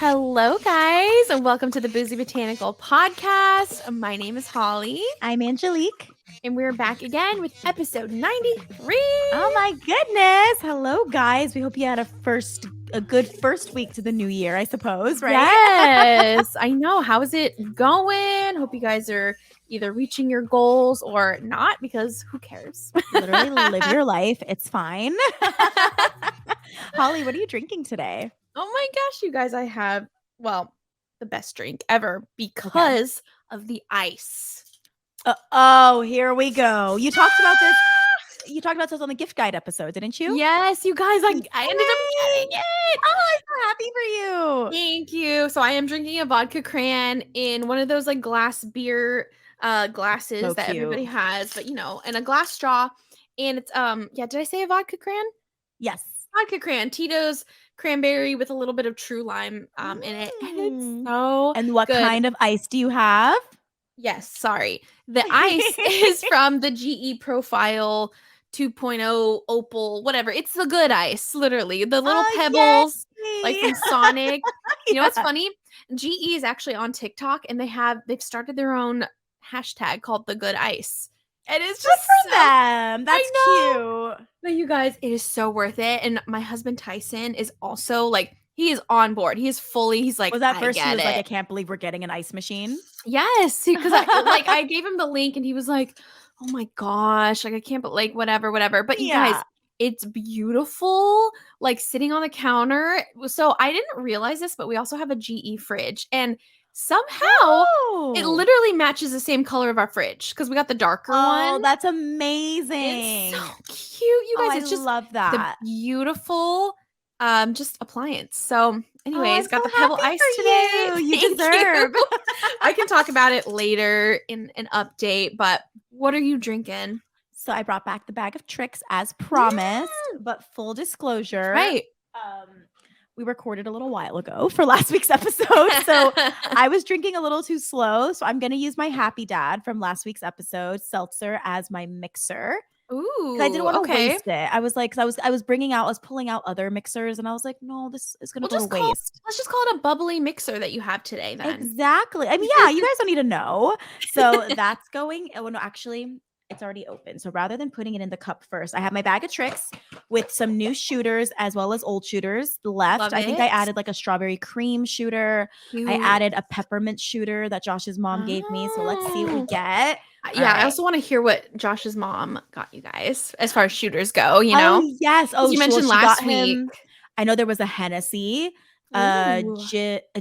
Hello, guys, and welcome to the Boozy Botanical Podcast. My name is Holly, I'm Angelique. and we're back again with episode 93. Oh my goodness. Hello, guys. We hope you had a good first week to the new year, I suppose, right? Yes, I know. How is it going? Hope you guys are either reaching your goals or not, because who cares? Literally live your life. It's fine. Holly, what are you drinking today? Oh my gosh, you guys, I have, the best drink ever because of the ice. Here we go. You talked about this. You talked about this on the gift guide episode, didn't you? Yes, you guys, I ended up getting it. Oh, I'm so happy for you. Thank you. So I am drinking a vodka cran in one of those like glass beer glasses So that cute. everybody has, but and a glass straw. And it's did I say a vodka cran? Yes. Vodka cran, Tito's cranberry with a little bit of true lime in it. And it's so And what good. kind of ice do you have? Yes, sorry. The ice is from the GE Profile 2.0 Opal, whatever. It's the good ice, literally. The little pebbles, like from Sonic. You know what's funny? GE is actually on TikTok, and they've started their own hashtag called the good ice. And it's just for them. That's cute. But you guys, it is so worth it. And my husband Tyson is also like, he is on board. He's like, was that first? He was like, I can't believe we're getting an ice machine. Yes, because I gave him the link, and he was like, "Oh my gosh, like I can't, but like whatever." But you guys, it's beautiful, like sitting on the counter. So I didn't realize this, but we also have a GE fridge, and somehow it literally matches the same color of our fridge because we got the darker one. Oh, that's amazing! It's so cute, you guys. I love that. The beautiful, just appliance. So. Anyways, got so the pebble ice today. You deserve. I can talk about it later in an update, but what are you drinking? So I brought back the bag of tricks as promised, but full disclosure. Right. We recorded a little while ago for last week's episode. So I was drinking a little too slow. So I'm going to use my Happy Dad from last week's episode, seltzer, as my mixer. Ooh, I didn't want to waste it. I was like, I was pulling out other mixers, and I was like, no, this is going to go to waste. Let's just call it a bubbly mixer that you have today then. Exactly. I mean, yeah, you guys don't need to know. So that's going. Oh, no, actually, it's already open. So rather than putting it in the cup first, I have my bag of tricks with some new shooters as well as old shooters left. I think I added like a strawberry cream shooter. Cute. I added a peppermint shooter that Josh's mom gave me. So let's see what we get. Yeah, right. I also want to hear what Josh's mom got you guys as far as shooters go, you know? Oh, yes. Oh, you mentioned last week. I know there was a Hennessy, a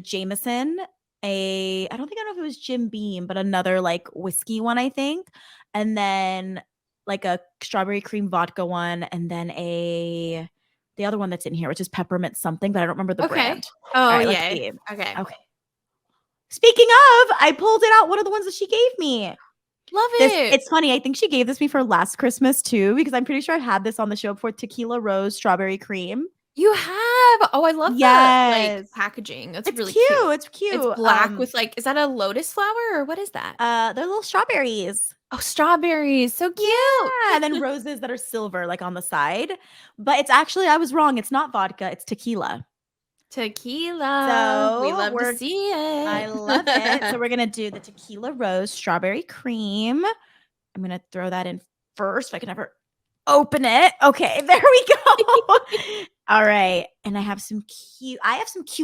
Jameson, I don't know if it was Jim Beam, but another like whiskey one, I think. And then like a strawberry cream vodka one, and then the other one that's in here, which is peppermint something, but I don't remember the brand. Oh, yeah. Okay. Speaking of, I pulled it out. One of the ones that she gave me. Love it. It's funny. I think she gave this me for last Christmas too, because I'm pretty sure I've had this on the show before. Tequila Rose Strawberry Cream. You have? Oh, I love that like packaging. It's really cute. It's cute. It's black with like, is that a lotus flower or what is that? They're little strawberries. Oh, strawberries. So cute. Yeah. And then roses that are silver, like on the side. But it's actually, I was wrong. It's not vodka. It's tequila. Tequila. So we love to see it. I love it. So we're going to do the Tequila Rose Strawberry Cream. I'm going to throw that in first. If I can ever open it. Okay, there we go. All right. And I have some cute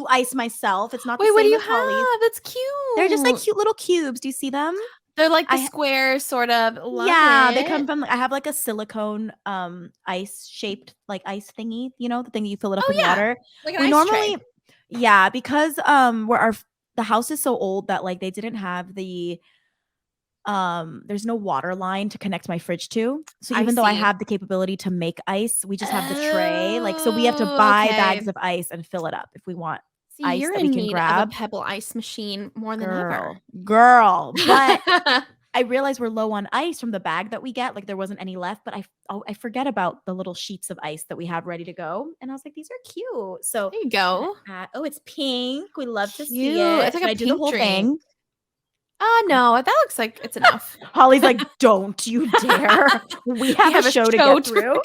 ice myself. It's not the same what do you as Holly's. have? That's cute. They're just like cute little cubes. Do you see them? They're like the square sort of. Love it. They come from, I have like a silicone ice shaped like ice thingy, you know, the thing that you fill it up with water. Like an ice tray. Yeah, because the house is so old that like they didn't have the there's no water line to connect my fridge to. So even though I have the capability to make ice, we just have the tray. Like, so we have to buy bags of ice and fill it up if we want. Ice you're that we in can need grab. of a pebble ice machine more than ever. Girl. But I realized we're low on ice from the bag that we get. Like there wasn't any left, but I forget about the little sheets of ice that we have ready to go. And I was like, these are cute. So there you go. It's pink. We love to see it. It's like a pink whole thing. No, that looks like it's enough. Holly's like, don't you dare. We have a show to get through.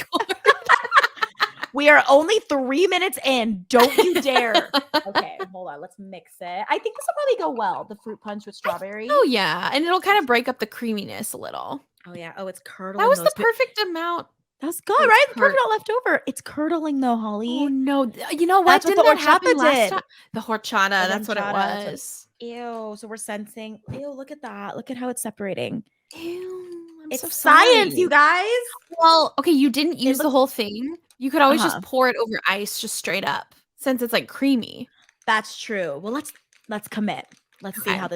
We are only 3 minutes in. Don't you dare. Okay, hold on. Let's mix it. I think this will probably go well. The fruit punch with strawberry. Oh, yeah, and it'll kind of break up the creaminess a little. Oh yeah. Oh, it's That curdling was the those. perfect amount. That's good, Oh, it's right? The perfect amount left over. It's curdling though, Oh, Holly. no. You know what? That's what the Didn't that happen horchata last time? did. The horchata, The that's what it horchata. That's what. was. Ew. So we're sensing. Ew. Look at that. Look at how it's separating. Ew, I'm so It's science, you sorry. guys. Well, okay, you didn't It use the looks. whole thing. You could always just Uh-huh. pour it over ice just straight up since it's, like, creamy. That's true. Well, let's commit. Let's see Okay. how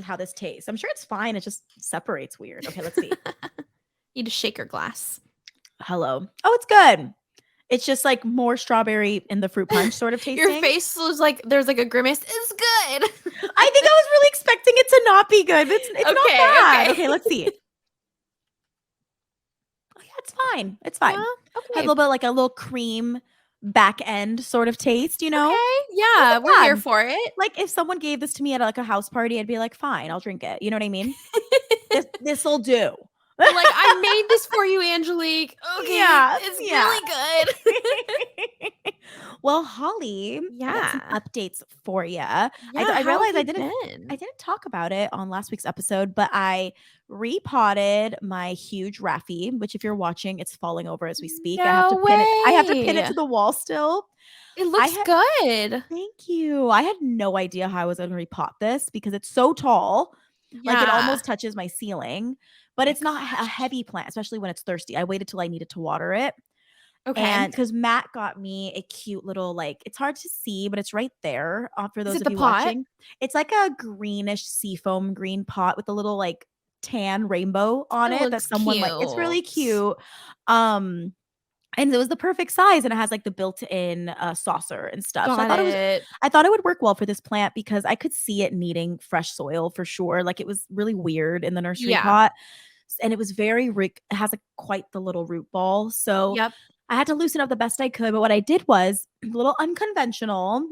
how this tastes. I'm sure it's fine. It just separates weird. Okay, let's see. Need a shaker glass. Hello. Oh, it's good. It's just like more strawberry in the fruit punch sort of Your tasting. face was like there's, like, a grimace. It's good. I think I was really expecting it to not be good, but it's not bad. Okay. Okay, let's see. Oh yeah, it's fine. It's fine. Yeah? Has a Okay. little bit like a little cream back end sort of taste, you know? Okay. It Yeah, wasn't we're here bad. for it. Like if someone gave this to me at like a house party, I'd be like, fine, I'll drink it. You know what I mean? This'll do. You're like, "I made this for you, Angelique. Okay, Yeah, it's yeah. really good." Well, Holly, I got some Yeah. updates for you. Yeah, I how have realized you been? I didn't talk about it on last week's episode, but I repotted my huge Raffi, which if you're watching, it's falling over as we speak. I have to No pin it. I have to pin it way. to the wall still. It I looks had good. Thank you. I had no idea how I was going to repot this because it's so tall. Like it Yeah. almost touches my ceiling, but My it's not a gosh. heavy plant, especially when it's thirsty. I waited till I needed to water it. Okay. And because Matt got me a cute little, like, it's hard to see, but it's right there for Is those it of the you pot? watching. It's like a greenish seafoam green pot with a little like tan rainbow on It it that looks someone like. It's really cute. cute. Um, and it was the perfect size, and it has like the built-in saucer and stuff. So Got it. I thought it would work well for this plant because I could see it needing fresh soil for sure. Like it was really weird in the nursery Yeah. pot, and it was very it has a quite the little root ball. So Yep. I had to loosen up the best I could. But what I did was a little unconventional.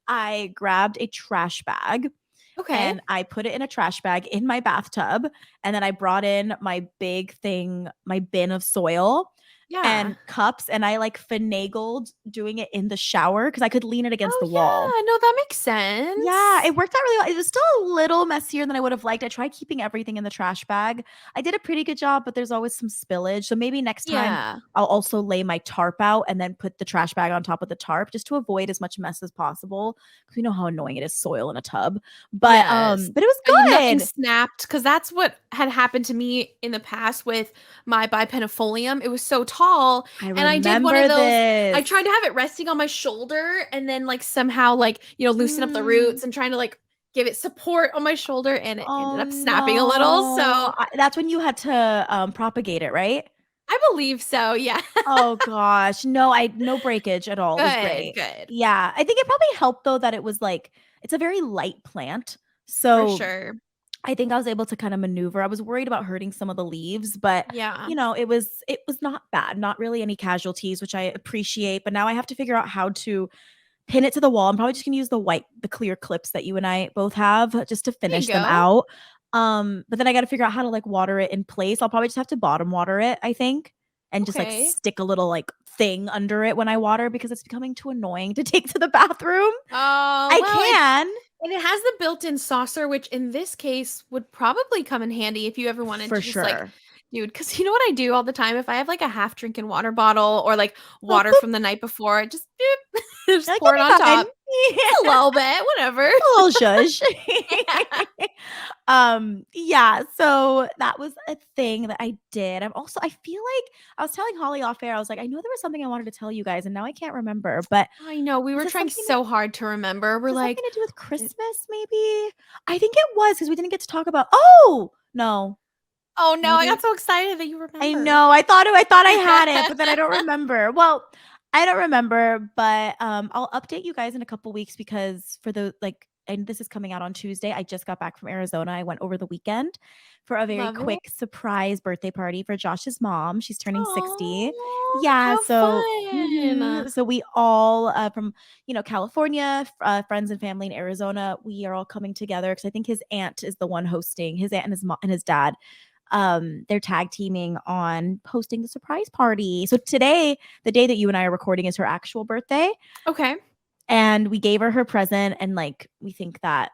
I grabbed a trash bag Okay. and I put it in a trash bag in my bathtub. And then I brought in my big thing, my bin of soil Yeah. and cups, and I like finagled doing it in the shower because I could lean it against Oh, the wall. yeah. No, that makes Yeah, sense. it worked out really well. It was still a little messier than I would have liked. I tried keeping everything in the trash bag. I did a pretty good job, but there's always some spillage. So maybe next time Yeah. I'll also lay my tarp out and then put the trash bag on top of the tarp just to avoid as much mess as possible. Because we know how annoying it is soil in a tub. Yes. But it was So nothing good. snapped because that's what had happened to me in the past with my bipennifolium. It was so tall, I and I did one of remember those. I this. tried to have it resting on my shoulder and then, like, somehow, like, loosen up the Mm. roots and trying to, like, give it support on my shoulder, and it ended Oh up snapping a little, no. so That's when you had to propagate it, right? I believe so, yeah. Oh gosh. No, I no breakage at all. It was Good, great. good. Yeah. I think it probably helped though that it was like it's a very light plant. For So sure. I think I was able to kind of maneuver. I was worried about hurting some of the leaves, but Yeah. it was not bad. Not really any casualties, which I appreciate. But now I have to figure out how to pin it to the wall. I'm probably just gonna use the clear clips that you and I both have just to There you finish them go. out. But then I got to figure out how to like water it in place. I'll probably just have to bottom water it, I think, and just like Okay. stick a little like thing under it when I water because it's becoming too annoying to take to the bathroom. Oh, I well, can and it has the built-in saucer, which in this case would probably come in handy if you ever wanted for to just like, sure. dude, because you know what I do all the time? If I have like a half drinking water bottle or like Oh, water boop. from the night before, I just boop, just You're like pour it on you'll be fine. top. Just a little bit, whatever. A little shush. Yeah. Yeah, so that was a thing that I did. I feel like I was telling Holly off air, I was like, I know there was something I wanted to tell you guys, and now I can't remember. But I know we is were this trying something that so hard to remember. We're is this like, something to do with "Uh, Christmas, maybe? I think it was because we didn't get to talk about oh no, oh no, I got maybe so excited that you I remembered. know. I thought I had it, but then I don't remember. Well, I don't remember, but I'll update you guys in a couple weeks because for the like and this is coming out on Tuesday. I just got back from Arizona. I went over the weekend for a very Love it. quick surprise birthday party for Josh's mom. She's turning 60. Oh, Yeah, how so fun. so we all from California, friends and family in Arizona, we are all coming together because I think his aunt is the one hosting. His aunt and his mom and his dad they're tag teaming on hosting the surprise party. So today, the day that you and I are recording, is her actual birthday. Okay. And we gave her present, and like we think that,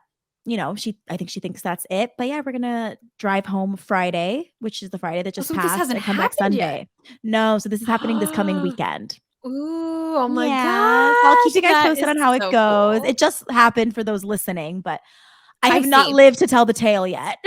I think she thinks that's it. But yeah, we're gonna drive home Friday, which is the Friday that Oh, just so this passed, hasn't and come back happened yet. Sunday. No, so this is happening this coming weekend. Ooh, oh my Yeah, so I'll keep you gosh, guys that posted is on how it so goes. cool. It just happened for those listening, but I I have not see. lived to tell the tale yet.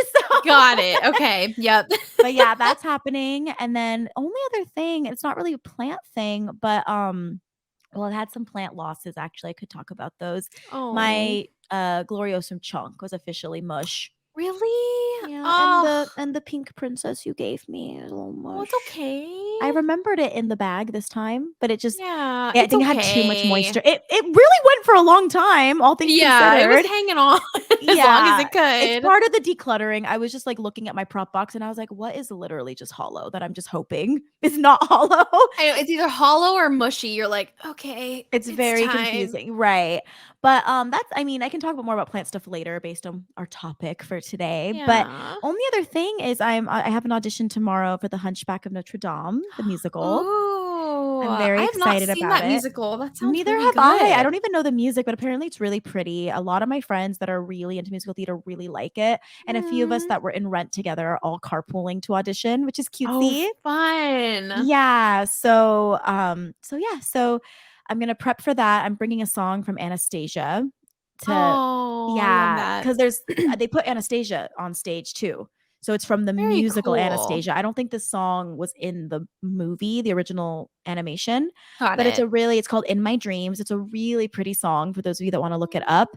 Got So, it. Okay. Yep. but yeah, that's happening. And then only other thing, it's not really a plant thing, but well, I've had some plant losses actually. I could talk about those. Oh, My Gloriosum chunk was officially mush. really? Yeah, and Oh, the pink princess you gave me is a little oh, it's mush. I okay. remembered it in the bag this time, but Yeah, I it's think it had too much okay. moisture. It really went for a long time, all things Yeah, it was considered. hanging on as long as Yeah, it it's could. part of the decluttering. I was just, like, looking at my prop box, and I was like, "What is literally just hollow that I'm just hoping is not hollow?" I know it's either hollow or mushy. You're like, okay, It's it's very time. confusing, right. But, that's I mean, I can talk about more about plant stuff later based on our topic for today, but Yeah. only other thing is I have an audition tomorrow for The Hunchback of Notre Dame, the musical. Ooh, I'm I very have not excited seen about that it. musical. That sounds Neither really have I. I good. don't even know the music, but apparently it's really pretty. A lot of my friends that are really into musical theater really like it, and a few of us Mm. that were in Rent together are all carpooling to audition, which is Oh, cutesy. fun. Yeah, so I'm gonna prep for that. I'm bringing a song from Anastasia to Oh, I love yeah, that. because there's they put Anastasia on stage too. So it's from the Very musical cool. Anastasia. I don't think the song was in the movie, the original animation, Got but it. it's called In My Dreams. It's a really pretty song for those of you that wanna look it up.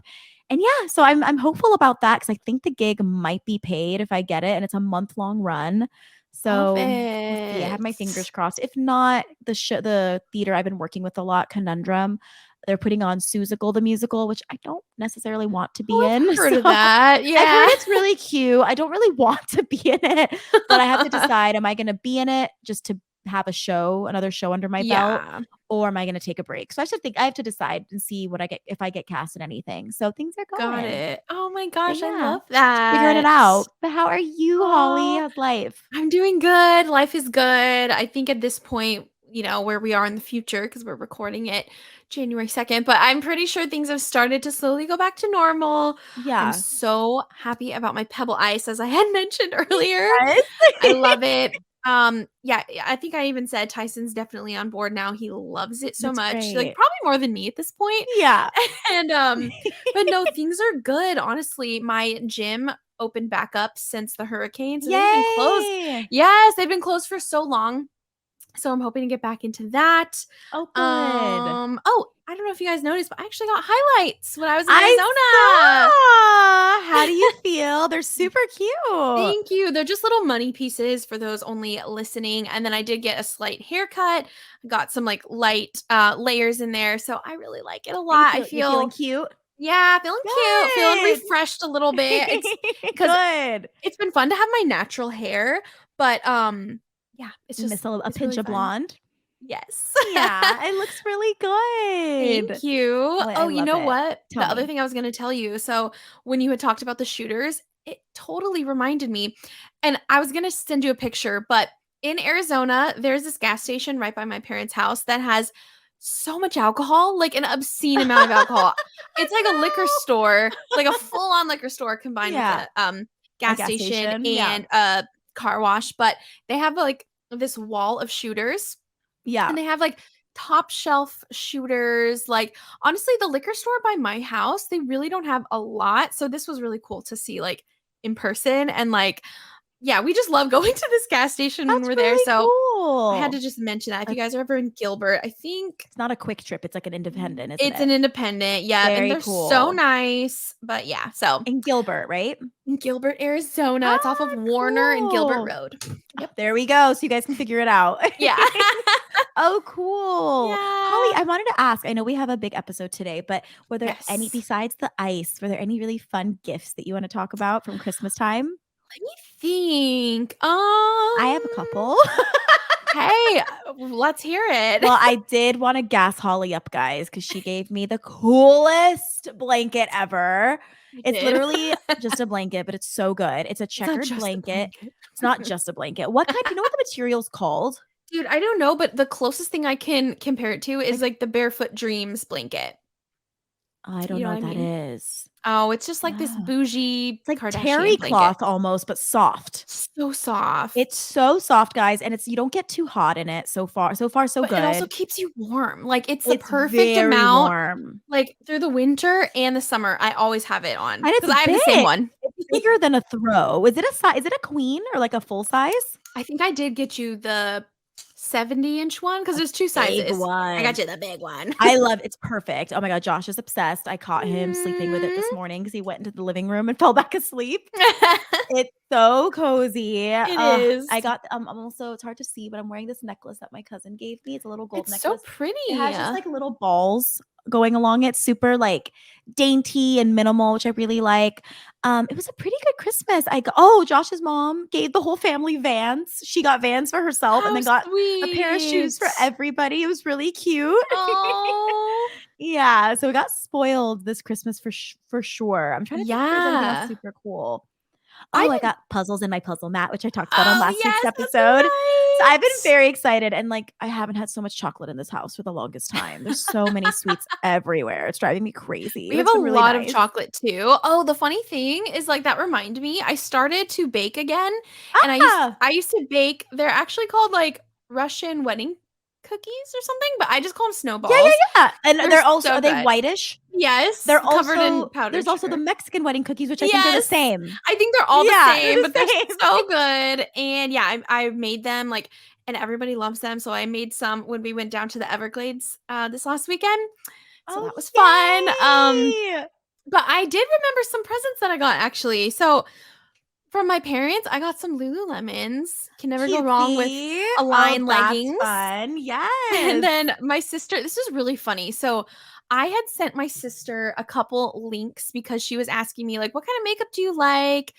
And yeah, so I'm hopeful about that because I think the gig might be paid if I get it, and it's a month-long run. Love So, we'll see. I have my fingers it. crossed. If not, the theater I've been working with a lot, Conundrum, they're putting on Seussical the musical, which I don't necessarily want to be Oh, in. I've heard So, of that. I've heard Yeah. it's really cute. I don't really want to be in it, but I have to decide, am I gonna be in it just to have another show under my belt, Yeah, or am I gonna take a break? So I have to decide and see what I get if I get cast in anything. So things are got going. it. Oh my But gosh, I yeah, love just figuring it that. out. But how are you, Holly? Oh, How's life? I'm doing good. Life is good. I think at this point, where we are in the future, because we're recording it January 2nd, but I'm pretty sure things have started to slowly go back to normal. I'm Yeah. so happy about my pebble ice, as I had mentioned earlier. Yes. I love it. Yeah, I think I even said Tyson's definitely on board now. He loves it so That's much, like great. probably more than me at this point. Yeah. And but no, things are good. Honestly, my gym opened back up since the hurricane, so they've been closed. Yay. Yes, they've been closed for so long. So I'm hoping to get back into that. Oh, good. Oh, I don't know if you guys noticed, but I actually got highlights when I was in I Arizona. saw. How do you feel? They're super cute. Thank you. They're just little money pieces for those only listening. And then I did get a slight haircut. Got some like light layers in there. So I really like it a lot. I You're feeling feel, cute? yeah, feeling cute, feeling Good. refreshed a little bit. It's because Good. it's been fun to have my natural hair, but yeah, You miss a it's pinch really of fun. blonde? Yes. Yeah, it looks really good. Thank you. Oh, I Oh, you love know it. what? Tell The other me. thing I was gonna tell you, so when you had talked about the shooters, it totally reminded me, and I was gonna send you a picture, but in Arizona, there's this gas station right by my parents' house that has so much alcohol, like an obscene amount of alcohol. It's like a liquor No. store, like a full-on liquor store combined with Yeah, a a gas gas station station, yeah. and a car wash, but they have like this wall of shooters Yeah. and they have, like, top shelf shooters, like, honestly, the liquor store by my house, they really don't have a lot, so this was really cool to see, like, in person, and, like, yeah, we just love going to this gas station when That's we're there, really so I had to cool. just mention that. If you That's guys are ever in Gilbert, I think It's not a quick trip, it's like an independent, isn't it's it? an independent, yep, and Very they're so cool. nice, but yeah, so In Gilbert, right? in Gilbert, Arizona, it's off of Ah, Warner and Gilbert cool. Road. Oh, Yep. there we go, so you guys can figure it out. Yeah. Oh, cool. Holly, Yeah. I wanted to ask, I know we have a big episode today, but were there any Yes. besides the ice, were there any really fun gifts that you wanna talk about from Christmas time? Let me think. I have a couple. Hey, Let's hear it. Well, I did want to gas Holly up, guys, because she gave me the coolest blanket ever. I It's did. literally just a blanket, but it's so good. It's a It's not checkered just a blanket. blanket. It's not just a blanket. What kind? Do you know what the material's called? Dude, I don't know, but the closest thing I can compare it to is Like, like the Barefoot Dreams blanket. I don't You know know what I what that mean? is. Oh, it's just like this Oh, bougie it's like terry Kardashian blanket. cloth almost, but soft. So It's soft. so soft, guys, and you don't get too hot in it so far. So far, so But it also good. keeps you warm. Like it's the It's perfect very amount, warm. like through the winter and the summer. I always have it on And it's because I have the same big. one. It's bigger than a throw. Is it a size? Is it a queen or like a full size? I think I did get you the 70-inch one because A there's two big sizes. I got one. you the big one. I love it's perfect. Oh my god, Josh is obsessed. I caught him sleeping with it this Mm. morning because he went into the living room and fell back asleep. It's so cozy. It is. I got I'm also it's hard to see, but I'm wearing this necklace that my cousin gave me. It's a little gold It's so necklace. It pretty. has just like little balls going along it, super like dainty and minimal, which I really like. It was a pretty good Christmas. Josh's mom gave the whole family Vans. She got Vans for herself and How then got a pair of sweet. shoes for everybody. It was really cute. Oh, Yeah, so we got spoiled this Christmas for sure. I'm trying to think if there's anything else yeah. super cool. I Oh, I didn't. got puzzles in my puzzle mat, which I talked about on Oh, last week's yes, that's episode. So I've been right. very excited and like I haven't had so much chocolate in this house for the longest time. There's so many sweets everywhere. It's driving me crazy, We but have it's a been really lot of nice. chocolate too. Oh, the funny thing is like that reminded me, I started to bake again and Ah, I used to bake, they're actually called like Russian wedding cookies or something, but I just call them yeah, snowballs. yeah, yeah. And They're they're also so are they good. whitish? Yes, They're covered in also there's powdered also the sugar. Mexican wedding cookies, which I think are the Yes. same. I think they're all the Yeah, they're same, the but they're same. so good, and yeah, I made them, like and everybody loves them, so I made some when we went down to the Everglades, this last weekend, so Oh, that was fun, yay! but I did remember some presents that I got, actually, so from my parents, I got some Lululemons, can never go wrong with Cutesy. Oh, Align that's leggings. fun. And Yes. then my sister, this is really funny. So I had sent my sister a couple links because she was asking me, like, what kind of makeup do you like?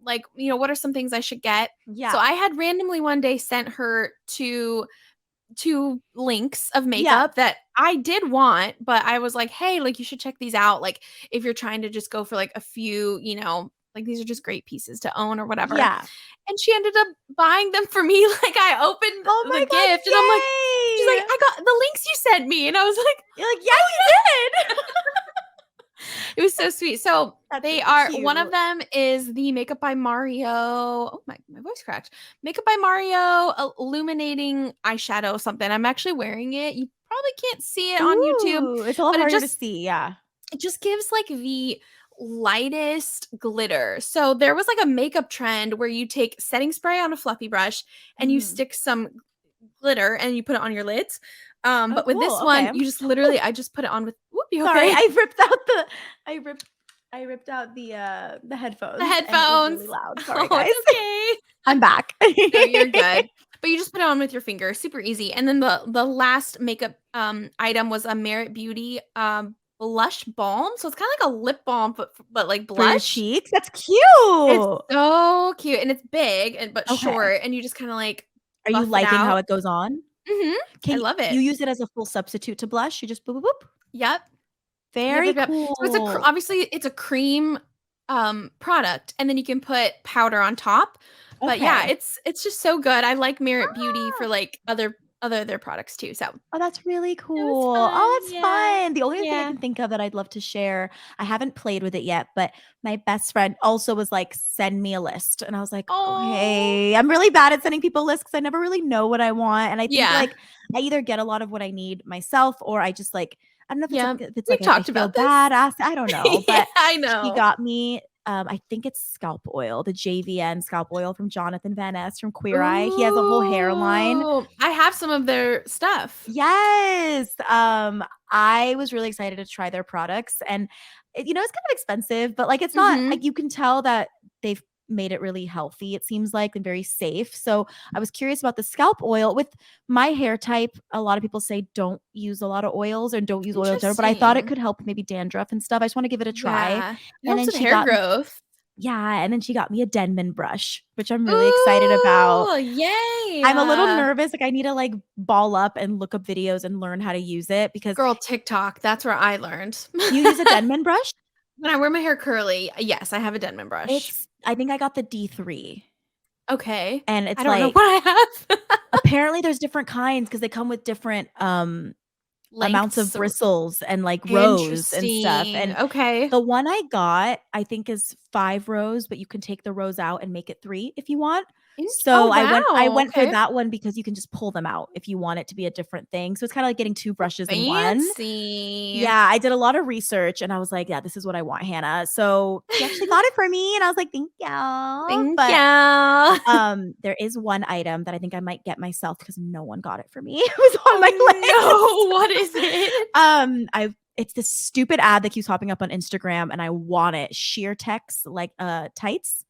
Like, what are some things I should get? So Yeah. I had randomly one day sent her two links of Yeah. makeup that I did want, but I was like, hey, like, you should check these out. Like, if you're trying to just go for like a few, like these are just great pieces to own or whatever. Yeah. And she ended up buying them for me. Like I opened Oh the my god, gift and I'm like, she's like, yay! I got the links you sent me. And I was like, You're like, "Yeah, oh you did." yeah. It was so sweet. So That's they really are one of cute. them is the Makeup by Mario. Oh my voice cracked. Makeup by Mario illuminating eyeshadow something. I'm actually wearing it. You probably can't see it on YouTube, Ooh, it's a little but it harder to just see, yeah. it just gives like the lightest glitter. So there was like a makeup trend where you take setting spray on a fluffy brush and you Mhm. stick some glitter and you put it on your lids. Oh, But with cool, this one, okay. you just Ooh, literally I just put it on with whoop, you sorry, okay? I ripped I ripped out the The headphones, and it was headphones. really loud. Sorry, Oh, guys. it's okay. I'm back. No, you're good. But you just put it on with your finger, super easy. And then the last makeup item was a Merit Beauty blush balm. So it's kind of like a lip balm but like For your blush. cheeks? That's It's cute. so cute and it's big and but Okay. short and you just kind of like Are you buff it liking how out. it goes on? Mhm. I Can love you it. use it as a full substitute to blush? You just boop, boop, boop? Yep. Yep, Very yep, yep. So it's cool. obviously it's a cream product and then you can put powder on top. But yeah, Okay. it's just so good. I like Merit Beauty for Ah! like other their products too. So Oh, that's really it was cool. Oh, fun. that's Yeah. fun. The only other thing I Yeah. can think of that I'd love to share, I haven't played with it yet, but my best friend also was like, "Send me a list." And I was like, Oh. "Okay." I'm really bad at sending people lists because I never really know what I want. And I think Yeah. like I either get a lot of what I need myself or I just like I don't know Yeah. if it's We've like I talked feel about this. bad I don't know, Yeah, but I she know. got me I think it's scalp oil, the JVN scalp oil from Jonathan Van Ness from Queer Eye. He has a whole hairline. Ooh, I have some of their stuff. Yes. I was really excited to try their products and it's kind of expensive, but like it's not Mhm. like you can tell that they've made it really healthy, it seems like, and very safe. So I was curious about the scalp oil. With my hair type, a lot of people say don't use a lot of oils and don't use oil in general, but I thought it Interesting. could help maybe dandruff and stuff. I just want to give it a try. Yeah. It And helps then with she hair got me growth. Yeah, and then she got me a Denman brush, which I'm really excited about. Ooh, yay. I'm a little nervous, like, I need to, like, ball up and look up videos and learn how to use it because Girl, TikTok, that's where I learned. you use a Denman brush? When I wear my hair curly, yes, I have a Denman brush. I think I got the D3, Okay. and I it's, don't know like what I have. apparently there's different kinds because they come with different, amounts of Lengths or bristles and, like, rows and stuff, interesting. and Okay. the one I got, I think is 5 rows, but you can take the rows out and make it 3 if you want. Oh, So I wow. went for Okay. that one because you can just pull them out if you want it to be a different thing. So it's kinda like getting 2 brushes in one. Fancy. Yeah, I did a lot of research and I was like, "Yeah, this is what I want, Hannah." So she actually got it for me and I was like, "Thank you." Thank But, you. there is one item that I think I might get myself because no one got it for me. It was on my Oh, list. no. What is it? I it's this stupid ad that keeps popping up on Instagram and I want it. Sheer Tex like tights.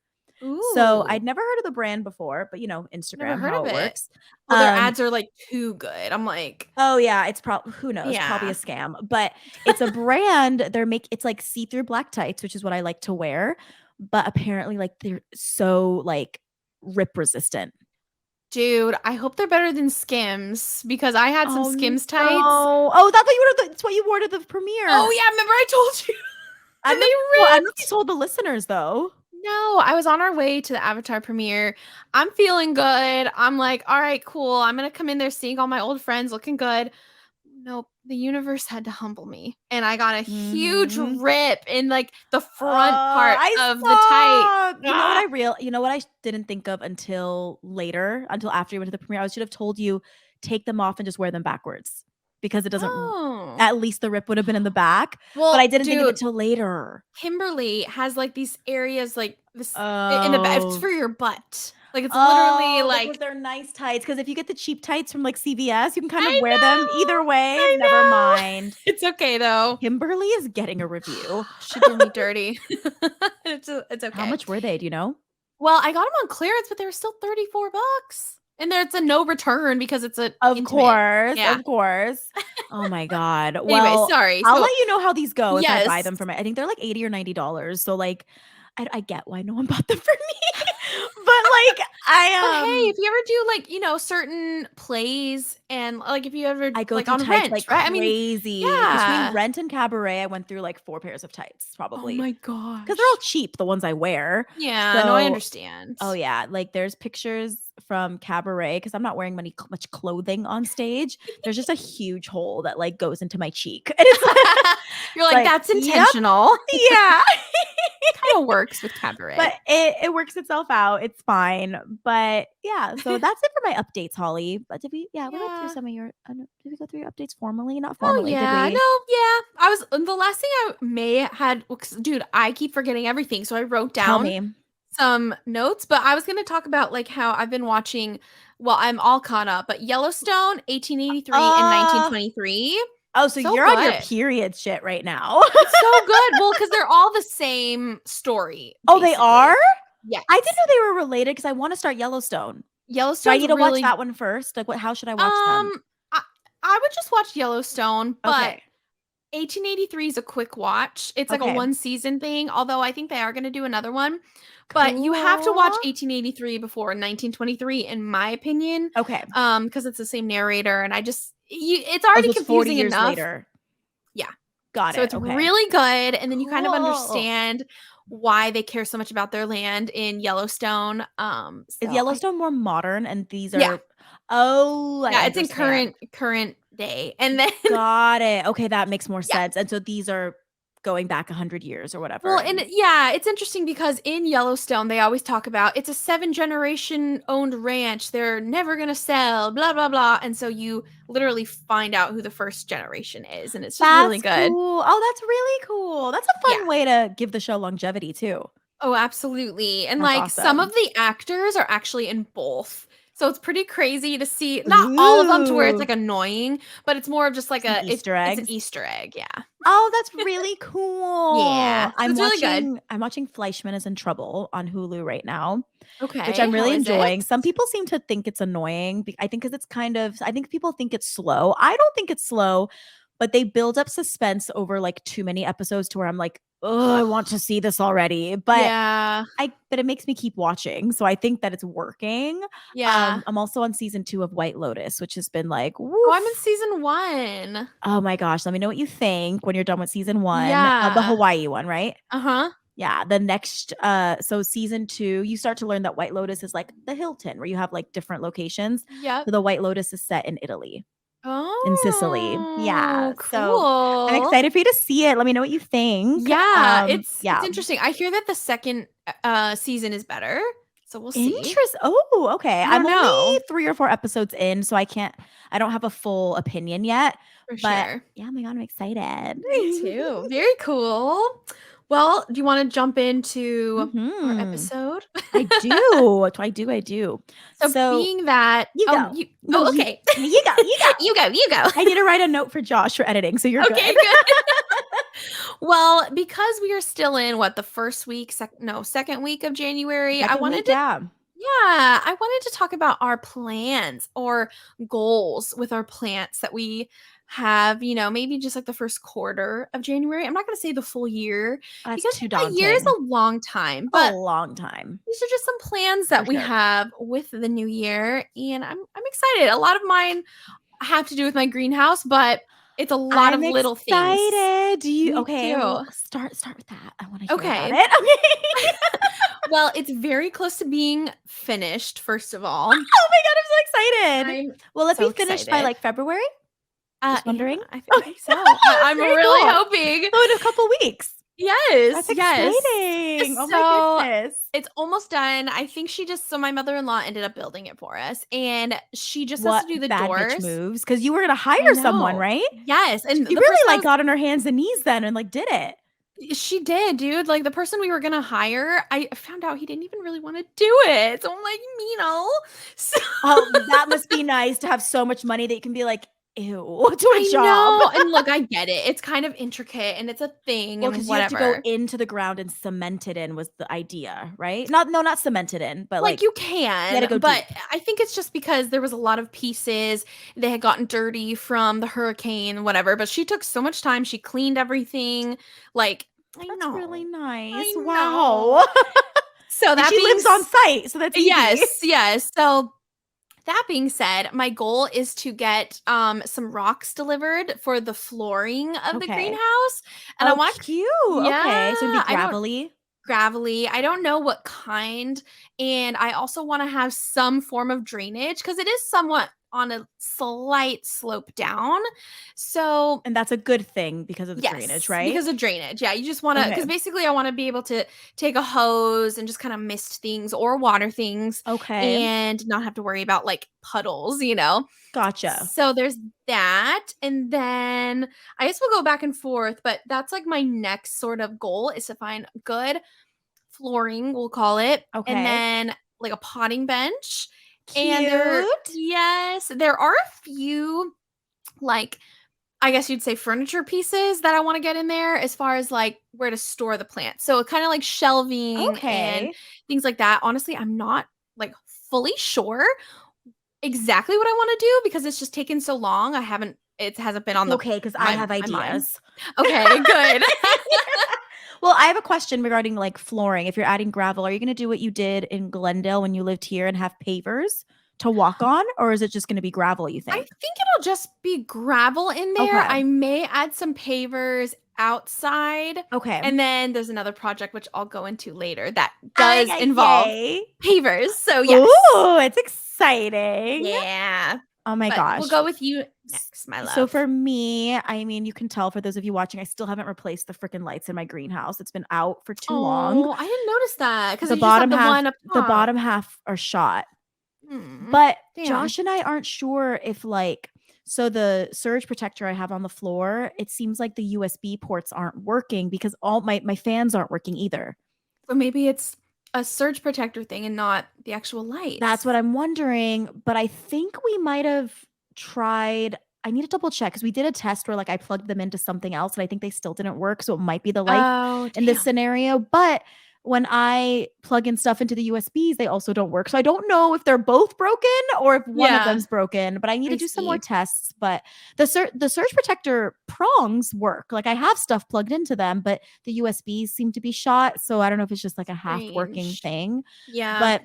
So Ooh, I'd never heard of the brand before, but never Instagram, heard how of it it. works. Well, their Um ads are, like, too good. I'm like, oh yeah, it's probably who knows, probably a yeah. scam. But it's a brand. It's like see-through black tights, which is what I like to wear. But apparently, like they're so like rip resistant. Dude, I hope they're better than Skims because I had some Oh Skims no. tights. Oh, that's what you wore to the Oh, premiere. yeah, remember I told you? And they I don't know if you ripped. told the listeners though. No, I was on our way to the Avatar premiere. I'm feeling good. I'm like, "All right, cool. I'm gonna come in there seeing all my old friends looking good." Nope, the universe had to humble me, and I got a huge Mhm. rip in, like, the front part I of the tight. saw. Ah! You know what I didn't think of until later, until after you went to the premiere? I should have told you, take them off and just wear them backwards because it doesn't Oh. at least the rip would have been in the back, but I Well, didn't think of it dude, till later. Kimberly has, like, these areas, like, this in the back. It's Oh. for your butt. Like, it's literally, Oh, because like they're nice tights. Because if you get the cheap tights from, like, CVS, you can kind of I wear them either know, way. I Never know. mind. It's okay, though. Kimberly is getting a review. She did me dirty. It's How okay. much were they? Do you know? Well, I got them on clearance, but they were still 34 bucks. And there it's a no return because it's a Of intimate. course, Yeah. of course. Oh my god. Anyway, Well, sorry. I'll So, let you know how these go if I buy yes. them for my I think they're like 80 or $90. So, like, I get why no one bought them for me. But, like, But hey, if you ever do, like, certain plays and, like, if you ever I go like, through on tights Rent, like right? I mean, crazy. Between yeah. Rent and Cabaret, I went through, like, 4 pairs of tights Oh probably my because 'cause they're all gosh. cheap, the ones I wear. Yeah, no, I So understand. oh, yeah, like, there's pictures from Cabaret because 'cause I'm not wearing much clothing on stage. There's just a huge hole that, like, goes into my cheek, and You're it's like, like, "That's "Yep, intentional." yeah." Kinda works with But Cabaret. it works itself out, it's fine. But, yeah, so that's it for my updates, Holly. But we went through Yeah. some of your did we go through your updates formally? Not Oh, formally, did yeah. we? No, yeah. I was the last thing I may had well, 'cause dude, I keep forgetting everything, so I wrote Tell down me. some notes, but I was gonna talk about, like, how I've been watching well, I'm all caught up, but Yellowstone, 1883 and Uh 1923. oh, so So you're on your good. period shit right now. It's so good. Well, because 'cause they're all the same story, Oh, they are? basically. I didn't Yes. know they were related because I wanna start Yellowstone. Do I Yellowstone's need to watch really that one first? Like, what how should I watch them? um, I I would just watch Yellowstone, but Okay. 1883 is a quick watch. It's like a Okay. 1 season thing, although I think they are gonna do another one. But you have to watch Cool. 1883 before 1923, in my opinion, Okay. because it's the same narrator, and it's Oh, already so it's 40 confusing years enough. later. Yeah. Got So it, it's okay. really good, and then you kind of Cool. understand why they care so much about their land in Yellowstone. Is So I Yellowstone more modern and these yeah. are oh, I Yeah, it's in understand. current day, and then Got it. Okay, that makes more yeah. sense. And so these are going back 100 years or whatever, Well, and and yeah, it's interesting because in Yellowstone, they always talk about it's a 7 generation owned ranch. They're never gonna sell, blah blah blah. And so you literally find out who the first generation is, and it's just really that's good. cool. Oh, that's really cool. That's a Yeah. fun way to give the show longevity too. Oh, absolutely. And That's like some of awesome. the actors are actually in both. So it's pretty crazy to see not all of them to where it's Ooh, like annoying, but it's more of just like some a Easter it's an eggs. Easter egg. Yeah. Oh, that's really Yeah. cool. So it's really good. I'm watching Fleischman is in Trouble on Hulu right now, which Okay. I'm How really is it? enjoying. Some people seem to think it's annoying. I think because it's kind of I think people think it's slow. I don't think it's slow, but they build up suspense over like too many episodes to where I'm like, oh, I want to see this already. Yeah. But it makes me keep watching. So I think that it's working. Yeah. I'm also on season 2 of White Lotus, which has been like, Oh, I'm in woof. season 1. Oh my gosh. Let me know what you think when you're done with season 1. The Yeah. Hawaii one, right? Uh-huh. Yeah. The next so season 2, you start to learn that White Lotus is like the Hilton, where you have like different locations. Yep. So the White Lotus is set in Italy. In Sicily. Yeah. Oh, So I'm cool. excited for you to see it. Let me know what you think. Yeah, it's Yeah. interesting. I hear that the second season is better, so we'll see. Oh, okay. I I'm don't only know 3 or 4 episodes in, so I don't have a full opinion yet. for But sure. yeah, oh my god, I'm excited. Me too. Very cool. Well, do you want to jump into our Mhm. episode? I do. I do. So So being that, you oh, go. you, No, oh, you okay. you go. You go. You go. I need to write a note for Josh for editing, so you're good. Okay, good. Well, because we are still in what the first week, no, second week of January, I Second wanted week, to yeah. Yeah, I wanted to talk about our plans or goals with our plants that we have, maybe just like the first quarter of January. I'm not going to say the full year That's because too a year is daunting. a long time, A but long time, these are just some plans for that we sure. have with the new year and I'm excited. A lot of mine have to do with my greenhouse, but it's a lot I'm of little things. excited. Do you Me Okay, too. well, start with that. I wanna hear about Okay. it. Okay. Well, it's very close to being finished, first of all. Oh my god, I'm so excited. I'm Will it so be finished by, excited. like, February? Just Yeah, wondering. I Okay. think so. I'm Very really cool. hoping. So in a couple weeks. Yes, That's yes. exciting. Oh my So, goodness. it's almost done. I think so my mother-in-law ended up building it for us, and she just has What to do the bad bitch doors. moves? Because you were gonna hire I someone, know. right? Yes, and She the person really, I like, was got on her hands and knees then and, like, did it. she did, dude, like, the person we were gonna hire, I found out he didn't even really wanna do it, so I'm like, So Oh, that must be nice to have so much money that you can be like, "Ew," to a I job. know, and look, I get it. It's kind of intricate, and it's a thing, Well, and because you have to go whatever. into the ground and cement it in was the idea, right? Not cement it in, but, Like, like, you you had to can, go but deep. I think it's just because there was a lot of pieces, they had gotten dirty from the hurricane, whatever, but she took so much time, she cleaned everything, like That's really I nice. know. Wow. So And that she being lives on s site, so that's easy. Yes, yes, so that being said, my goal is to get, some rocks delivered for the flooring of the Okay. greenhouse, and I Oh, wanna cute. Yeah, Okay, so it'd be I don't gravelly. gravelly. I don't know what kind, and I also wanna have some form of drainage because it is somewhat on a slight slope down. So And that's a good thing because of the drainage, yes, right? because of drainage. Yeah, you just wanna Okay. because basically I wanna be able to take a hose and just kinda mist things or water things Okay. and not have to worry about, like, puddles. Gotcha. So there's that, and then I guess we'll go back and forth, but that's, like, my next sort of goal is to find good flooring, we'll call it, and Okay. then, like, a potting bench, and Cute. there are a few, like, I guess you'd say furniture pieces that I wanna get in there as far as, like, where to store the plants. So kinda like shelving and Okay. things like that. Honestly, I'm not, like, fully sure exactly what I wanna do because it's just taken so long. It hasn't been on the Okay, because I my have my mind. ideas. Okay, good. Well, I have a question regarding, like, flooring. If you're adding gravel, are you gonna do what you did in Glendale when you lived here and have pavers to walk on, or is it just gonna be gravel, you I think? think it'll just be gravel in there. Okay. I may add some pavers outside, Okay. and then there's another project which I'll go into later that Ay, does ay, involve yay. pavers, so yes. Ooh, it's exciting. Yeah, Oh my but we'll gosh. go with you S next, my so love. for me, I mean, you can tell for those of you watching, I still haven't replaced the freaking lights in my greenhouse. It's been out for too long. Oh, I didn't notice that because The you just have bottom the half one up the top. bottom half are shot. Mm, But damn. Josh and I aren't sure if, like, so the surge protector I have on the floor, it seems like the USB ports aren't working because all my fans aren't working either. So maybe it's a surge protector thing and not the actual That's lights. what I'm wondering, but I think we might have tried. I need to double check because we did a test where, like, I plugged them into something else and I think they still didn't work, so it might be the lights Oh, in this damn. scenario, but when I plug in stuff into the USBs, they also don't work. So I don't know if they're both broken or if one of Yeah, them's broken, but I need to I do some more see. tests. But the surge protector prongs work. Like I have stuff plugged into them, but the USBs seem to be shot. So I don't know if it's just like a half working Strange. thing. Yeah. But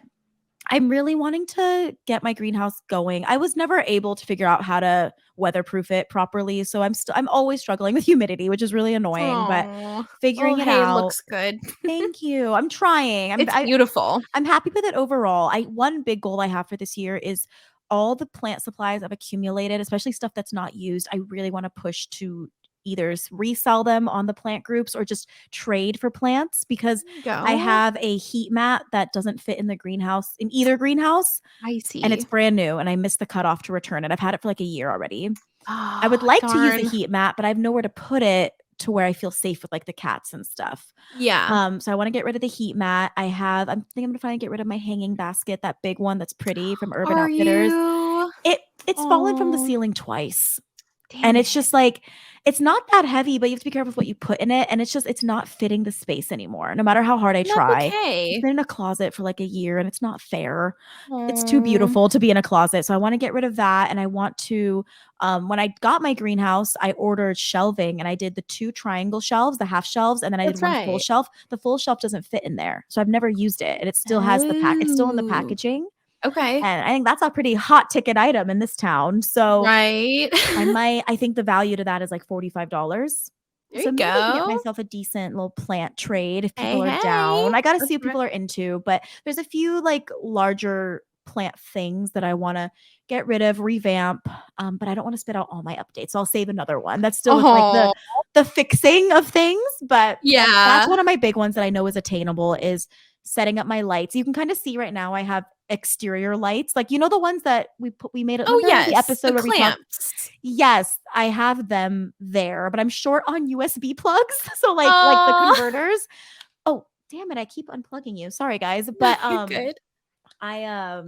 I'm really wanting to get my greenhouse going. I was never able to figure out how to weatherproof it properly, so I'm always struggling with humidity, which is really annoying, but Oh. Well, figuring it hey, it out. looks good. Thank you. I'm trying. It's beautiful. I'm happy with it overall. I One big goal I have for this year is all the plant supplies I've accumulated, especially stuff that's not used. I really want to push to either resell them on the plant groups or just trade for plants because There you I go. have a heat mat that doesn't fit in the greenhouse in either greenhouse I and it's see. brand new and I missed the cutoff to return it. I've had it for like a year already. I would Ah, like to use a darn. heat mat, but I have nowhere to put it to where I feel safe with like the cats and stuff. Yeah. So I want to get rid of the heat mat. I think I'm gonna finally get rid of my hanging basket, that big one that's pretty from Urban Are Outfitters. you? It's fallen from the Oh, ceiling twice. And damn it's it. just like it's not that heavy, but you have to be careful with what you put in it. And it's not fitting the space anymore, no matter how hard I And that's try. It's okay. been in a closet for like a year and it's not fair. It's too Oh, beautiful to be in a closet. So I want to get rid of that. And I want to, when I got my greenhouse, I ordered shelving and I did the 2 triangle shelves, the half shelves, and then I did that's one full right. shelf. The full shelf doesn't fit in there. So I've never used it. And it still has it's still in the Oh, packaging. okay. And I think that's a pretty hot ticket item in this town. So Right. I think the value to that is like $45. There So you maybe I can get go. myself a decent little plant trade if Hey, people are hey. down. I got to That's see what right. people are into, but there's a few like larger plant things that I want to get rid of, revamp. But I don't want to spit out all my updates. So I'll save another one. That's still with like Oh, the fixing of things, but that's yeah. one of my big ones that I know is attainable is setting up my lights. You can kind of see right now I have exterior lights. Like the ones that we made it. Oh, Remember the yes, the episode where we talked. clamps. Yes, I have them there, but I'm short on USB plugs. So like the Oh, converters. Oh, damn it, I keep unplugging you. Sorry guys, no, but you're good. I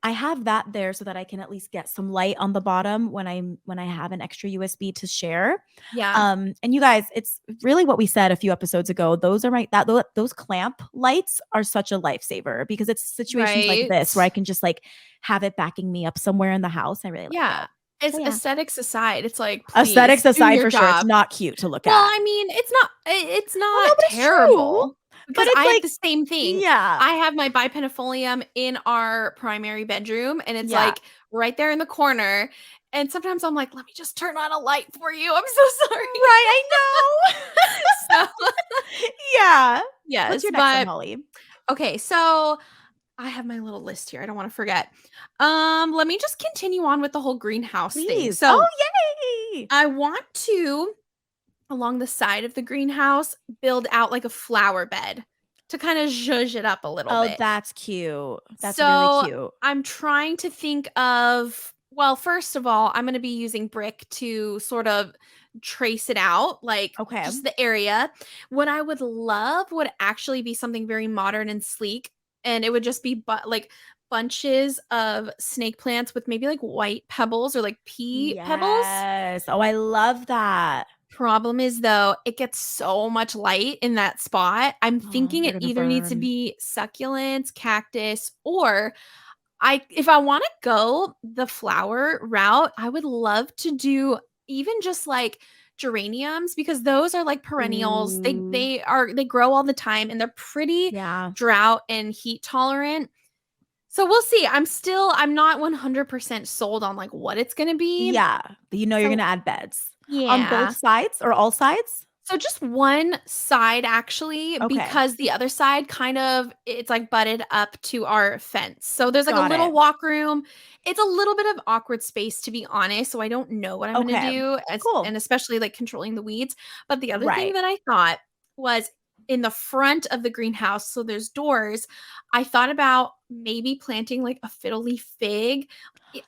I have that there so that I can at least get some light on the bottom when I have an extra USB to share. Yeah, And you guys, it's really what we said a few episodes ago. Those are those clamp lights are such a lifesaver because it's situations like right. this where I can just like have it backing me up somewhere in the house. I really like Yeah. it. So It's yeah. aesthetics aside, it's like, Aesthetics please do aside your for sure, it's job. not cute to look Well, at. I mean, it's Well, no, not but it's true. terrible But because it's I have like the same thing. yeah. I have my bipennifolium in our primary bedroom, and it's, Yeah. like, right there in the corner, and sometimes I'm like, "Let me just turn on a light for you. I'm so sorry." Right, I know. So, Yeah. What's yes, your next one, but Holly? okay, so I have my little list here, I don't wanna forget. Let me just continue on with the whole greenhouse thing. Please. Oh, So, yay. I want to, along the side of the greenhouse, build out, like, a flower bed to kinda zhuzh it up a little Oh, bit. that's cute. That's really So, cute. I'm trying to think of, well, first of all, I'm gonna be using brick to sort of trace it out, like, Okay. just the area. What I would love would actually be something very modern and sleek, and it would just be like, bunches of snake plants with maybe, like, white pebbles or, like, pea pebbles. Yes. Oh, I love that. Problem is, though, it gets so much light in that spot. I'm Oh, thinking they're it gonna either needs to burn. be succulents, cactus, or if I wanna go the flower route, I would love to do even just, like, geraniums because those are, like, perennials. Ooh. They grow all the time, and they're pretty Yeah. drought and heat tolerant. So we'll see. I'm not 100% sold on, like, what it's gonna be. Yeah. But you're So gonna add beds. On both yeah. sides or all sides? So just one side actually, Okay. because the other side kind of it's like butted up to our fence. So there's like a Got little it. walk room. It's a little bit of awkward space to be honest, so I don't know what I'm gonna Okay. do Cool. and especially like controlling the weeds. But the other thing Right. that I thought was in the front of the greenhouse, so there's doors. I thought about maybe planting like a fiddle leaf fig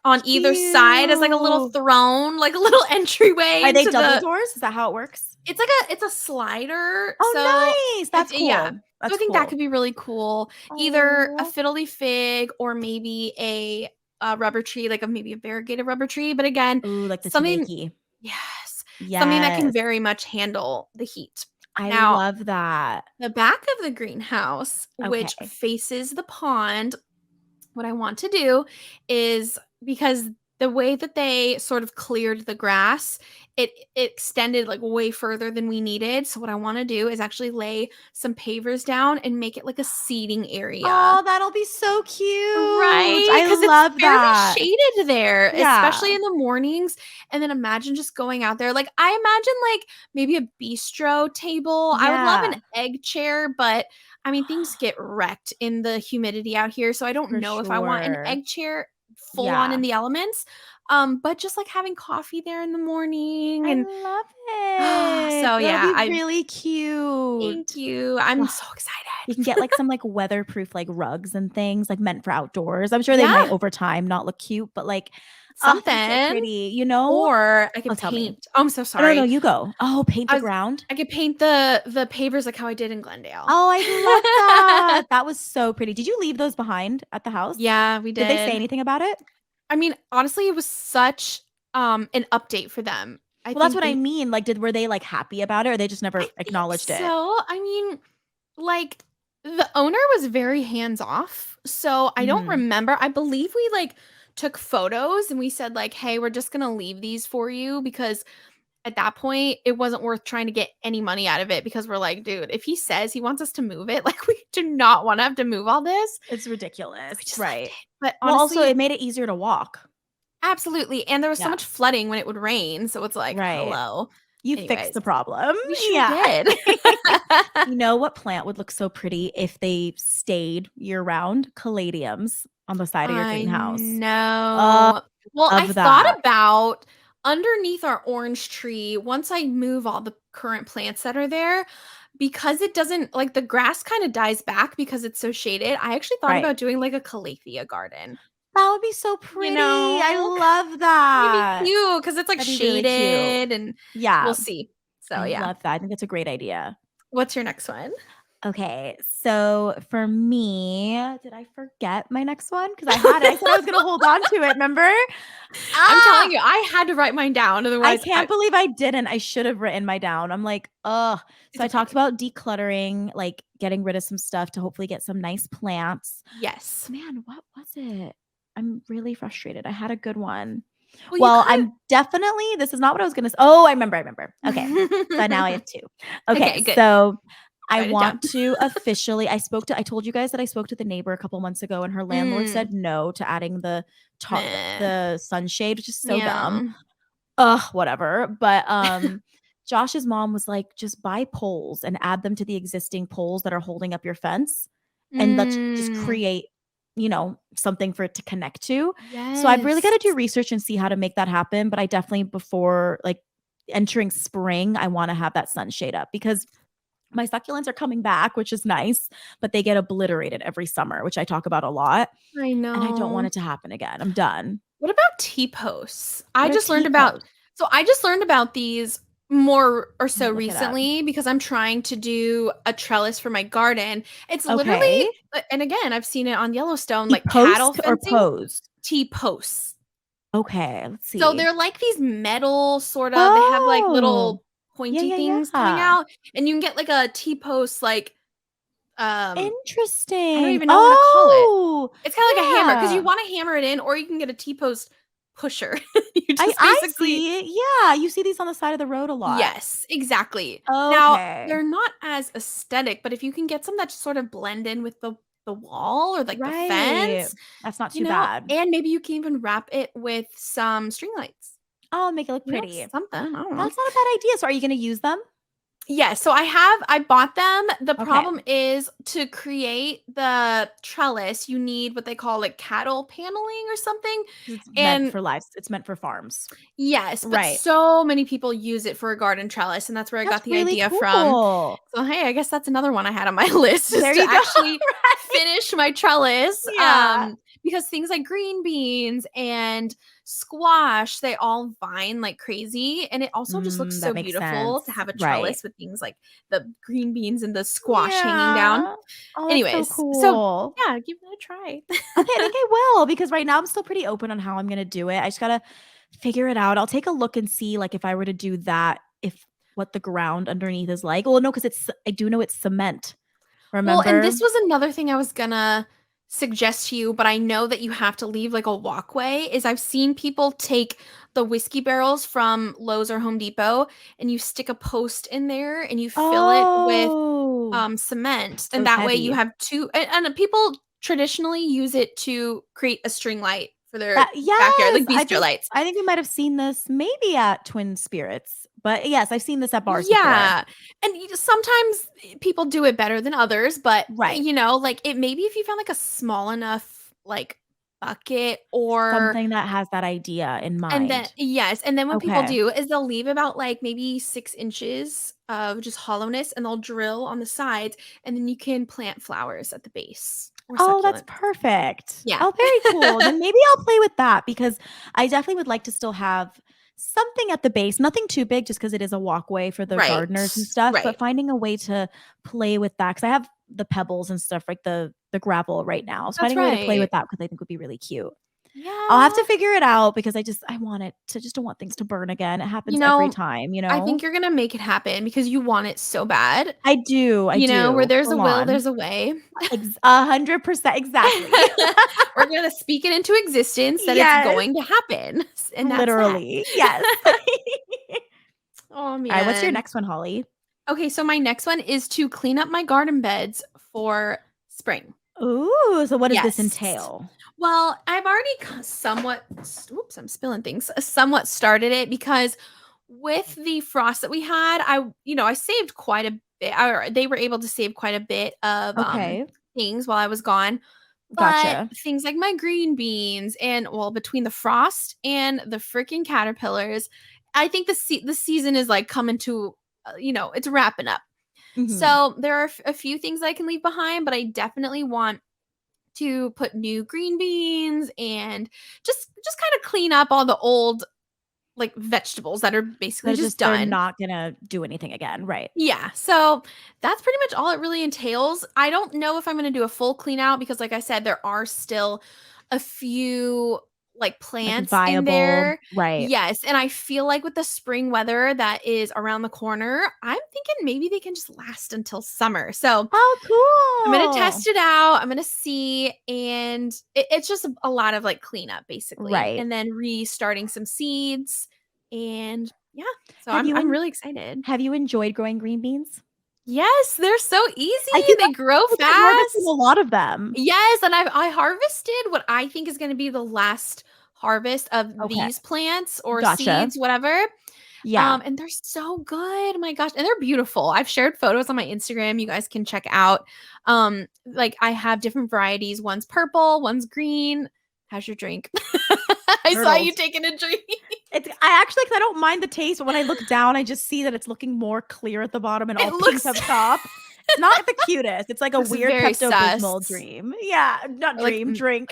on either side as like a little Cute. throne, like a little entryway Are they into double the doors? Is that how it works? it's a slider, so Oh, nice. I That's yeah. cool. So I That's think that cool. could be really cool. Either a Oh. fiddly fig or maybe a rubber tree, like a maybe a variegated rubber tree, but again, Ooh, like the something Tamaki. yes, something that can Yes. very much handle the heat. I Now, love that. the back of the greenhouse, which Okay. faces the pond, what I want to do is because the way that they sort of cleared the grass, it extended like way further than we needed. So what I want to do is actually lay some pavers down and make it like a seating area. Oh, that'll be so cute. Right, I because it's love fairly that. shaded there, Yeah. especially in the mornings, and then imagine just going out there, like, I imagine, like, maybe a bistro table. I would love an Yeah. egg chair, but, I mean, things get wrecked in the humidity out here, so I don't For know if I want an sure. egg chair full on in Yeah. the elements, but just, like, having coffee there in the morning I and love it. so, That'll yeah, be I really thank cute. you. I'm Ugh. so You can excited. get, like, some, like, weatherproof, like, rugs and things, like, meant for outdoors. I'm sure they might Yeah, over time not look cute, but, like, that's so something. pretty, you know? Or I Oh, could tell me. paint. Oh, I'm so Oh, no, no, sorry. you go. Oh, paint the I was ground? I could paint the pavers like how I did in Glendale. Oh, I love that. That was so pretty. Did you leave those behind at the house? Yeah, we Did they say did. anything about it? I mean, honestly, it was such, an update for them. I Well, that's think what I they mean, like, were they, like, happy about it, or they just I never think acknowledged it? so. I mean, like, the owner was very hands off, so I don't Mhm. remember. I believe we, like, took photos and we said, like, "Hey, we're just gonna leave these for you," because at that point, it wasn't worth trying to get any money out of it because we're like, "Dude, if he says he wants us to move it, like, we do not wanna have to move all this." It's So we ridiculous, just left right. it. But Well, also, honestly it made it easier to walk. absolutely, and there was so Yeah, much flooding when it would rain, so it's like, right. "Hello." You fixed Anyways, the problem. we sure Yeah. did. You know what plant would look so pretty if they stayed year-round? Caladiums on the side of your I greenhouse. Oh, know. Well, I love thought that. about underneath our orange tree, once I move all the current plants that are there, because it doesn't like, the grass kinda dies back because it's so shaded, I actually thought Right. about doing, like, a calathea garden. That would be so You pretty. I know? love It'd be that. cute because it's, like, That'd be really cute. shaded and we'll Yeah, see. So, I yeah. love that. I think that's a great idea. What's your next one? Okay, so for me, did I forget my next one? Because I had it. I said I was gonna hold on to it, remember? I'm telling Ah! you, I had to write mine down, I otherwise can't I believe I didn't. I should have written my down. I'm like, ugh. So it's I talked okay. about decluttering, like getting rid of some stuff to hopefully get some nice plants. Yes. Man, what was it? I'm really frustrated. I had a good one. Well, you Well, could I'm definitely this is not what I was gonna oh, I remember. Okay. So now I have have 2. Okay, Okay, good. so I Write it down. want to officially I told you guys that I spoke to the neighbor a couple months ago and her landlord Mm, said no to adding meh. the sunshade, which is so dumb. Yeah. Ugh, whatever. But, Josh's mom was like, "Just buy poles and add them to the existing poles that are holding up your fence, and let's just Mm, create, something for it to connect to." So I've really yes. gotta do research and see how to make that happen, but I definitely before, like, entering spring, I wanna have that sunshade up because my succulents are coming back, which is nice, but they get obliterated every summer, which I talk about a lot, I and I don't want know. it to happen again. I'm done. What about T-posts? What are T-posts? I just learned about these more or Let me so look it up. recently because I'm trying to do a trellis for my garden. It's literally Okay. and again, I've seen it on Yellowstone, like cattle T-post or fencing pose? T-posts. Okay, let's So see. they're like these metal sort of they have, like, Oh. little Yeah, pointy yeah, things coming yeah. out, and you can get, like, a T-post, like, um, I don't Interesting. even know how to call it. Oh, It's kinda like a hammer because you yeah. wanna hammer it in, or you can get a T-post pusher. You just I basically see. Yeah, you see these on the side of the road a lot. yes, exactly. Now, Okay. they're not as aesthetic, but if you can get some that just sort of blend in with the wall or, like, the Right. fence, That's not too bad. and maybe you can even wrap it with some string lights. Oh, make it look pretty. Something, I don't know. That's not a bad idea. So are you gonna use them? Yeah, so I bought them. The Okay. problem is to create the trellis, you need what they call, like, cattle paneling or something, 'Cause it's meant and for lives. It's meant for farms. yes, but Right. so many people use it for a garden trellis, and that's where I That's got the really idea from. cool. So, hey, I guess that's another one I had on my list is There to you go. actually Right. finish my trellis, Yeah. because things like green beans and squash, they all vine like crazy, and it also just looks That so makes beautiful to sense. have a Right. trellis with things like the green beans and the squash hanging down. Yeah. Oh, that's so Anyways, so cool. yeah, give it a try. Okay, I think I will because right now I'm still pretty open on how I'm gonna do it. I just gotta figure it out. I'll take a look and see, like, if I were to do that, if what the ground underneath is like. Well, no, because I do know it's cement. Well, and Remember? this was another thing I was gonna suggest to you, but I know that you have to leave like a walkway, is I've seen people take the whiskey barrels from Lowe's or Home Depot and you stick a post in there and you fill it with Oh, cement. so And it's that way you heavy. have two and people traditionally use it to create a string light for their That backyard, yes, like bistro lights. I think we might have seen this maybe at Twin Spirits, but yes, I've seen this at bars before. Yeah, and sometimes people do it better than others, but, Right. like, it maybe if you found, like, a small enough, like, bucket or Something that has that idea in and then mind. yes, and then what people Okay. do is they'll leave about, like, maybe 6 inches of just hollowness, and they'll drill on the sides, and then you can plant flowers at the base or Oh, that's succulents. perfect. Yeah. Oh, very cool. Then maybe I'll play with that because I definitely would like to still have something at the base, nothing too big just because it is a walkway for the Right, gardeners and stuff, but right. finding a way to play with that because I have the pebbles and stuff like the gravel right now. So That's finding a way to play right. with that because I think would be really cute. I'll have Yeah. to figure it out because I want it to just don't want things to burn again. It You happens every know, time, you I know? think you're gonna make it happen because you want it so bad. I Where do, there's a full will, on. there's a way. 100%, exactly. We're gonna speak it into existence that it's Yes, going to happen, and that's that. literally, yes. Oh, Alright, what's your man. next one, Holly? Okay, so my next one is to clean up my garden beds for spring. Ooh, so what does this Yes. entail? Well, I've already somewhat oops, I'm spilling things. Somewhat started it because with the frost that we had, I saved quite a bit, or they were able to save quite a bit of Okay, things while I was gone. But gotcha. things like my green beans and well, between the frost and the freaking caterpillars, I think the season is like coming to it's wrapping up. Mhm. So there are a few things I can leave behind, but I definitely want to put new green beans and just kind of clean up all the old like vegetables that are basically just They're done. not gonna do anything again, right. Yeah, so that's pretty much all it really entails. I don't know if I'm gonna do a full clean out because like I said, there are still a few like Like, plants in viable there. right. Yes, and I feel like with the spring weather that is around the corner, I'm thinking maybe they can just last until summer. So Oh, I'm gonna cool. test it out. I'm gonna see, and it's just a lot of like cleanup basically, Right. and then restarting some seeds, and yeah. So Have I'm you I'm en really excited. have you enjoyed growing green beans? Yes, they're so I easy, feel they grow like I harvested a fast. lot of them. Yes, and I harvested what I think is gonna be the last harvest of Okay, these plants or gotcha. seeds, whatever, Yeah. and they're so good, my gosh, and they're beautiful. I've shared photos on my Instagram, you guys can check out. Like, I have different varieties, one's purple, one's green. How's your drink? I saw you Turtles. taking a drink. I actually 'cause I don't mind the taste, but when I look down, I just see that it's looking more clear at the bottom and It all pink looks up top. It's not the cutest. It's like a looks weird very Pepto-Bismol sus. dream. Yeah, not Or like, dream, drink.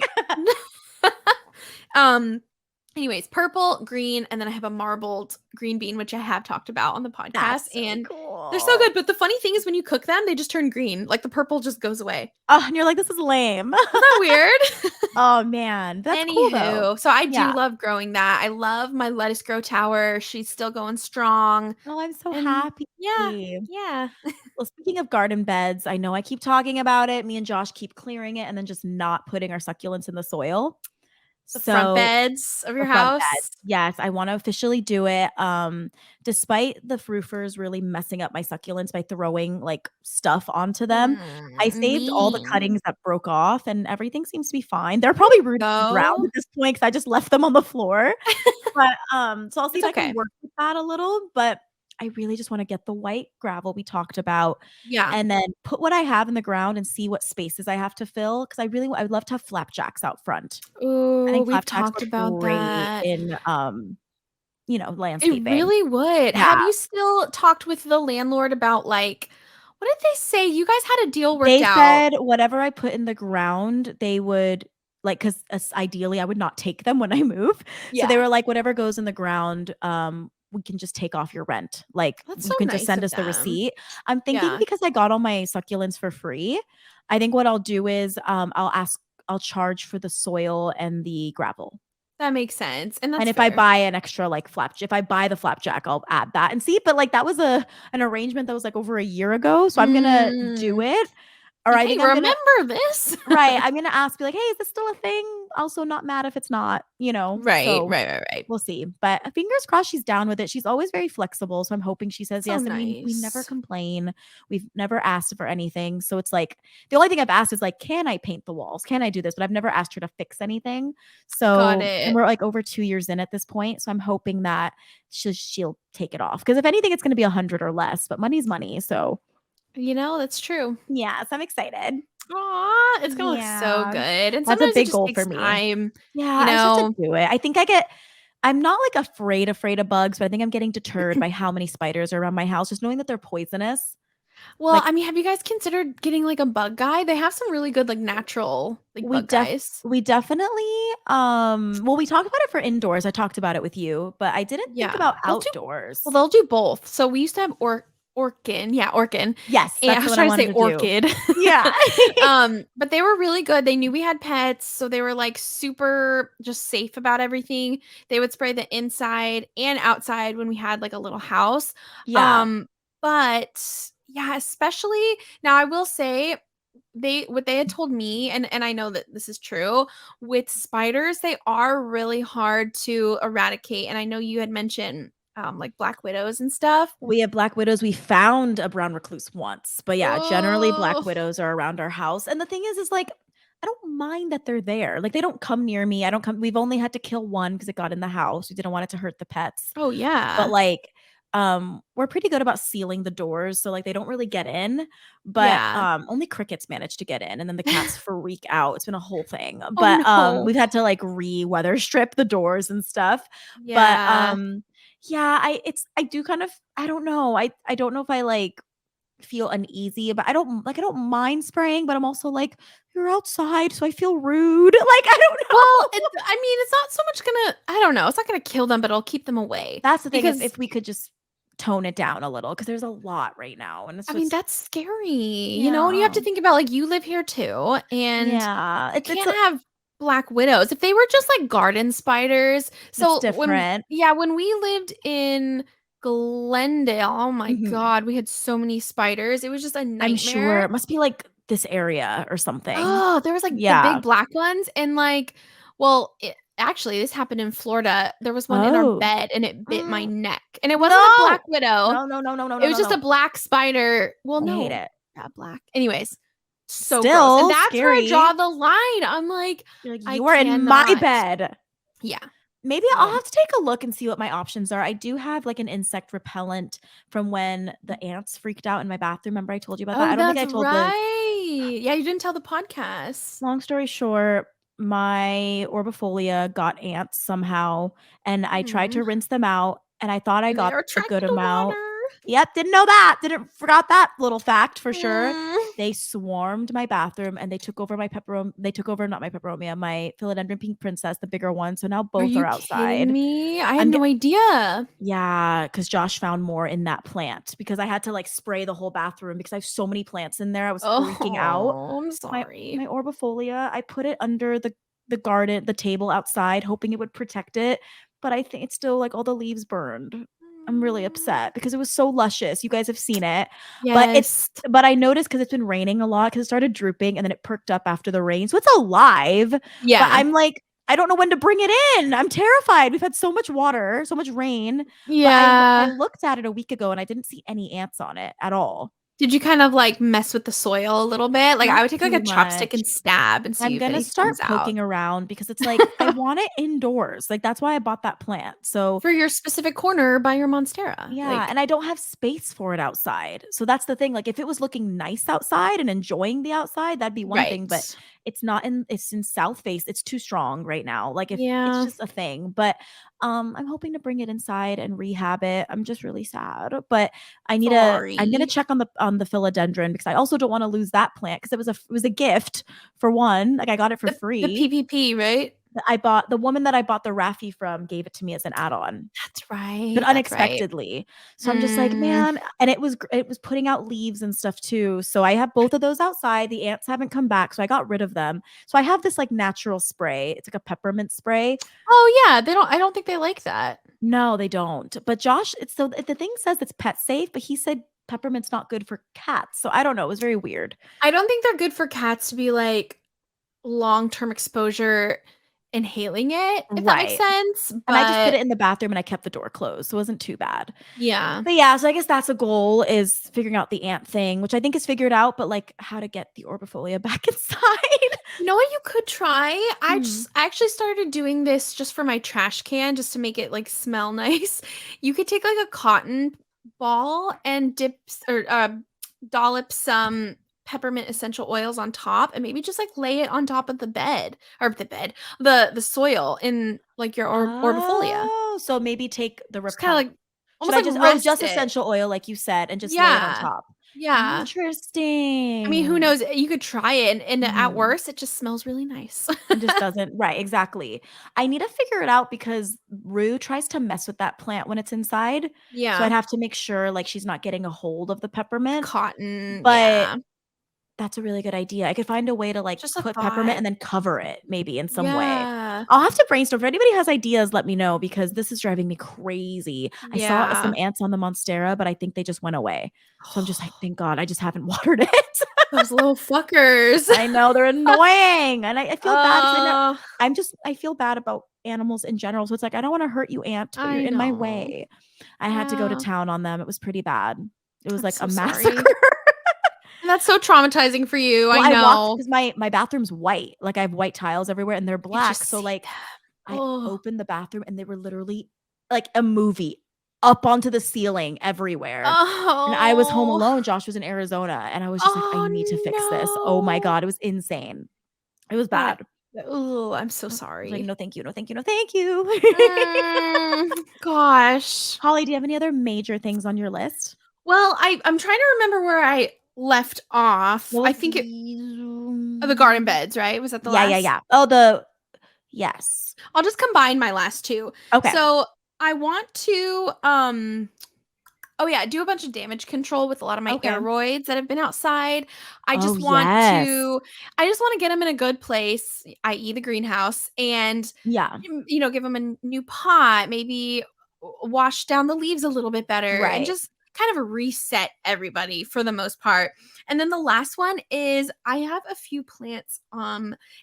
um, anyways, purple, green, and then I have a marbled green bean, which I have talked about on the podcast, That's so and they're so cool. good, but the funny thing is when you cook them, they just turn green, like, the purple just goes away. Oh, and you're like, "This is lame." Isn't that weird? Oh, man. That's cool, though. Anywho, so I do Yeah. love growing that. I love my lettuce grow tower. She's still going strong. Oh, I'm so And happy. yeah, yeah. Well, speaking of garden beds, I know I keep talking about it. Me and Josh keep clearing it and then just not putting our succulents in the soil. The front So beds of the your front bed. house. Yes, I wanna officially do it, despite the roofers really messing up my succulents by throwing, like, stuff onto them, I saved all the Mean. cuttings that broke off, and everything seems to be fine. They're There probably you rooted in the ground go. at this point because I just left them on the floor, but, so I'll see It's if I can okay. work with that a little, but I really just wanna get the white gravel we talked about, Yeah. and then put what I have in the ground and see what spaces I have to fill because I would love to have flapjacks out front. I Ooh, think we've flapjacks talked look about great that. in, It landscaping. really would. Yeah. Have you still talked with the landlord about, like what did they say? You guys had a deal worked They out. said whatever I put in the ground, they would like, 'cause ideally, I would not take them when I move. So they Yeah. were like, "Whatever goes in the ground, we can just take off your rent. Like, That's you so can just nice send of us the them. receipt." I'm thinking Yeah. because I got all my succulents for free, I think what I'll do is, I'll charge for the soil and the gravel. That makes sense, and And that's if I fair. buy an extra like if I buy the flapjack, I'll add that and see. But like that was an arrangement that was like over a year ago. So I'm gonna do Mm. it. Or Like, I "Hey, think I'm gonna remember this?" right. I'm gonna ask, be like, hey, is this still a thing? Also not mad if it's not, you know. Right, So right, right, right. we'll see. But fingers crossed she's down with it. She's always very flexible. So I'm hoping she says So yes. And we never nice. complain. We've never asked for anything. So it's like the only thing I've asked is like, can I paint the walls? Can I do this? But I've never asked her to fix anything. Got So and it. we're like over 2 years in at this point. So I'm hoping that she'll take it off. Because if anything, it's gonna be 100 or less, but money's money. So That's true. yeah, so I'm excited. Aw, it's gonna look so Yeah. good, and That's a sometimes it big just goal for takes me. time, Yeah, you I just have to know? do it. I'm not like afraid of bugs, but I think I'm getting deterred by how many spiders are around my house, just knowing that they're poisonous. Well, Like I mean, have you guys considered getting, like, a bug guy? They have some really good, like, natural, like, we bug def guys. we definitely well, we talked about it for indoors. I talked about it with you, but I didn't think Yeah, about well, outdoors. they'll do both. So we used to have Orkin, yeah, Orkin, Yes, and that's I the was one I trying to wanted say to do. orchid. Yeah. But they were really good. They knew we had pets, so they were, like, super just safe about everything. They would spray the inside and outside when we had, like, a little house. Yeah. Um, but yeah, especially now I will say what they had told me, and I know that this is true, with spiders, they are really hard to eradicate, and I know you had mentioned, like, black widows and stuff. We have black widows. We found a brown recluse once, but yeah, generally black Oh, widows are around our house. And the thing is like, I don't mind that they're there. Like they don't come near me. I don't come. We've only had to kill one because it got in the house. We didn't want it to hurt the pets. oh, But yeah. like, we're pretty good about sealing the doors, so like they don't really get in. But Yeah. only crickets manage to get in, and then the cats freak out. It's been a whole thing. Oh, But no. we've had to like re-weather strip the doors and stuff. But Yeah. yeah, I do kind of I don't know. I don't know if I like feel uneasy, but I don't mind spraying, but I'm also like, you're outside, so I feel rude. Like, I don't Well, know. I mean, it's not so much gonna I don't know, it's not gonna kill them, but it'll keep them away That's the thing, because if we could just tone it down a little, because there's a lot right now, and it's I mean, just that's scary, and you have yeah. to think about, like, you live here too, and Yeah. you It's can't have black widows. If they were just, like, garden spiders it's so different. when we lived in Glendale, oh my Mhm. god, we had so many spiders, it was just a I'm sure nightmare. it must be like this area or something. Oh, there was, like, the Yeah. big black ones and, actually, this happened in Florida. There was one in our Oh. bed, and it bit my neck, and it wasn't a black No. widow. No, no, no, no, no, It no, was no, just a no. black spider. Well, I hate no. it. Yeah, black. Anyways, so gross, and Still that's where I draw scary. the line. I'm like, You're like, I "You are in my cannot. bed." Yeah. Maybe I'll So have to take a look and see what my options are. I do have, like, an insect repellent from when the ants freaked out in my bathroom. Remember I told you about that? Oh, I don't think that's I told the right. Yeah, you didn't tell the podcast. long story short, my orbifolia got ants somehow, and I tried Mm, to rinse them out, and I thought I and they got are a good attracted to amount. water. Yep, didn't know that. Didn't forgot that little fact for sure. Mm. They swarmed my bathroom and they took over they took over not my peperomia, my philodendron pink princess, the bigger one. So now Are both are you kidding outside. me? I had I'm no idea. Yeah, because Josh found more in that plant because I had to like spray the whole bathroom because I have so many plants in there. I was freaking out. Oh, I'm My sorry. my orbifolia, I put it under the garden, the table outside, hoping it would protect it, but I think it's still like all the leaves burned. I'm really Mm. upset because it was so luscious. You guys have seen it, but Yes. but I noticed because it's been raining a lot because it started drooping and then it perked up after the rain, so it's alive. But Yeah. I'm like, I don't know when to bring it in. I'm terrified. We've had so much water, so much rain, but I Yeah. looked at it a week ago and I didn't see any ants on it at all. Did you kind of, like, mess with the soil a little bit? Like, I Not would take, like, a too chopstick much. and stab and see I'm if gonna anything comes start out. poking around because it's like I want it indoors. Like that's why I bought that plant. So For your specific corner by your monstera, yeah, like and I don't have space for it outside. So that's the thing. Like if it was looking nice outside and enjoying the outside, that'd be one thing, but right. it's in south face. It's too strong right now. Like if it's Yeah. just a thing. But I'm hoping to bring it inside and rehab it. I'm just really sad. But I'm gonna Sorry. check on the philodendron because I also don't want to lose that plant because it was a gift for one. Like I got it for The free. PPP, right? I bought the woman that I bought the Raffi from gave it to me as an add-on, That's but right, that's right. unexpectedly. So I'm just like, Mm. man, and it was putting out leaves and stuff too. So I have both of those outside. The ants haven't come back, so I got rid of them. So I have this like natural spray. It's like a peppermint spray. Oh, yeah, I don't think they like that. No, they don't. But Josh, it's so the thing says it's pet safe, but he said peppermint's not good for cats. So I don't know. It was very weird. I don't think they're good for cats to be, like, long-term exposure inhaling it, if that makes Right. sense, And I just put but it in the bathroom and I kept the door closed. So it wasn't too bad. yeah. But yeah, so I guess that's a goal is figuring out the ant thing, which I think is figured out, but like how to get the orbifolia back inside. You know what you could try? Hmm. I actually started doing this just for my trash can just to make it, like, smell nice. You could take, like, a cotton ball and dollop some peppermint essential oils on top and maybe just, like, lay it on top of the bed or the soil in, like, your orbifolia. Oh, so maybe take the Just kinda, repel. like Should almost I like just rest just it. essential oil like you said and just lay it on Yeah. top? Yeah. I mean, who Interesting. knows? You could try it, and at Mhm. worst, it just smells really nice. And just doesn't right, exactly. I need to figure it out because Rue tries to mess with that plant when it's inside, so I'd Yeah. have to make sure, like, she's not getting a hold of the peppermint, Cotton, but yeah. that's a really good idea. I could find a way to, like, Just a put peppermint thought. and then cover it maybe in some way. Yeah. I'll have to brainstorm. If anybody has ideas, let me know because this is driving me crazy. I saw some Yeah. ants on the monstera, but I think they just went away. So I'm just like, "Thank God I just haven't watered it." Those little fuckers. I know, they're annoying, and I feel bad 'cause Oh, I feel bad about animals in general, so it's like, I don't wanna hurt you, ant, but you're I in my know. way. I had to go to Yeah. town on them, it was pretty bad. It was I'm like a so massacre. sorry. And that's so traumatizing for you, Well, I I walked know. because my bathroom's white, like, I have white tiles everywhere, and they're You just black, so, see like, them. I Oh. opened the bathroom, and they were literally like a movie up onto the ceiling everywhere, and I was home Oh. alone, Josh was in Arizona, and I was just like, "I Oh, need to fix this." Oh my no. god, it was insane. It was That bad. Oh, I'm so I was like, sorry. "No, thank you. No, thank you. No, thank you." Gosh. Holly, do you have any other major things on your list? Well, I'm trying to remember where I left off. What I was think the garden the beds, right? Was that the Yeah, yeah, last? yeah. Oh, the yes. I'll just combine my last 2. Okay. So, I want to, oh, yeah, do a bunch of damage control with a lot of my Okay. aeroids that have been outside. Oh, yes. I just wanna get them in a good place, i.e. the greenhouse, and, Yeah. give them a new pot, maybe wash down the leaves a little bit better, and Right. just kind of reset everybody for the most part. And then the last one is I have a few plants,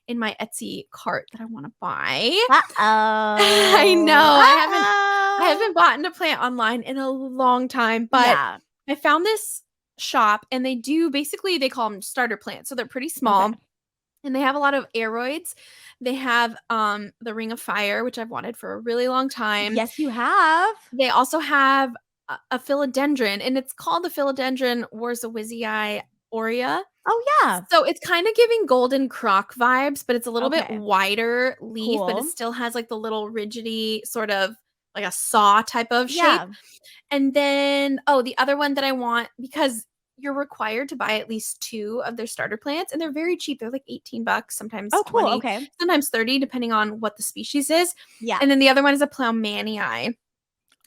in my Etsy cart that I wanna buy. I know. Uh-oh. I Uh-oh. haven't bought a plant online in a long time, but Yeah. I found this shop and they do basically they call them starter plants. So they're pretty Okay. small and they have a lot of aroids. They have the ring of fire, which I've wanted for a really long time. Yes, you have. They also have a philodendron and it's called the philodendron Warzawizii aurea. Oh, yeah. So it's kinda giving golden crock vibes, but it's a little bit Okay. wider leaf, but it Cool. still has, like, the little rigidy sort of like a saw type of shape. Yeah. And then the other one that I want because you're required to buy at least 2 of their starter plants, and they're very cheap. They're like 18 bucks, sometimes Oh, cool. 20, Okay. sometimes 30, depending on what the species is. Yeah. And then the other one is a Plowmanii.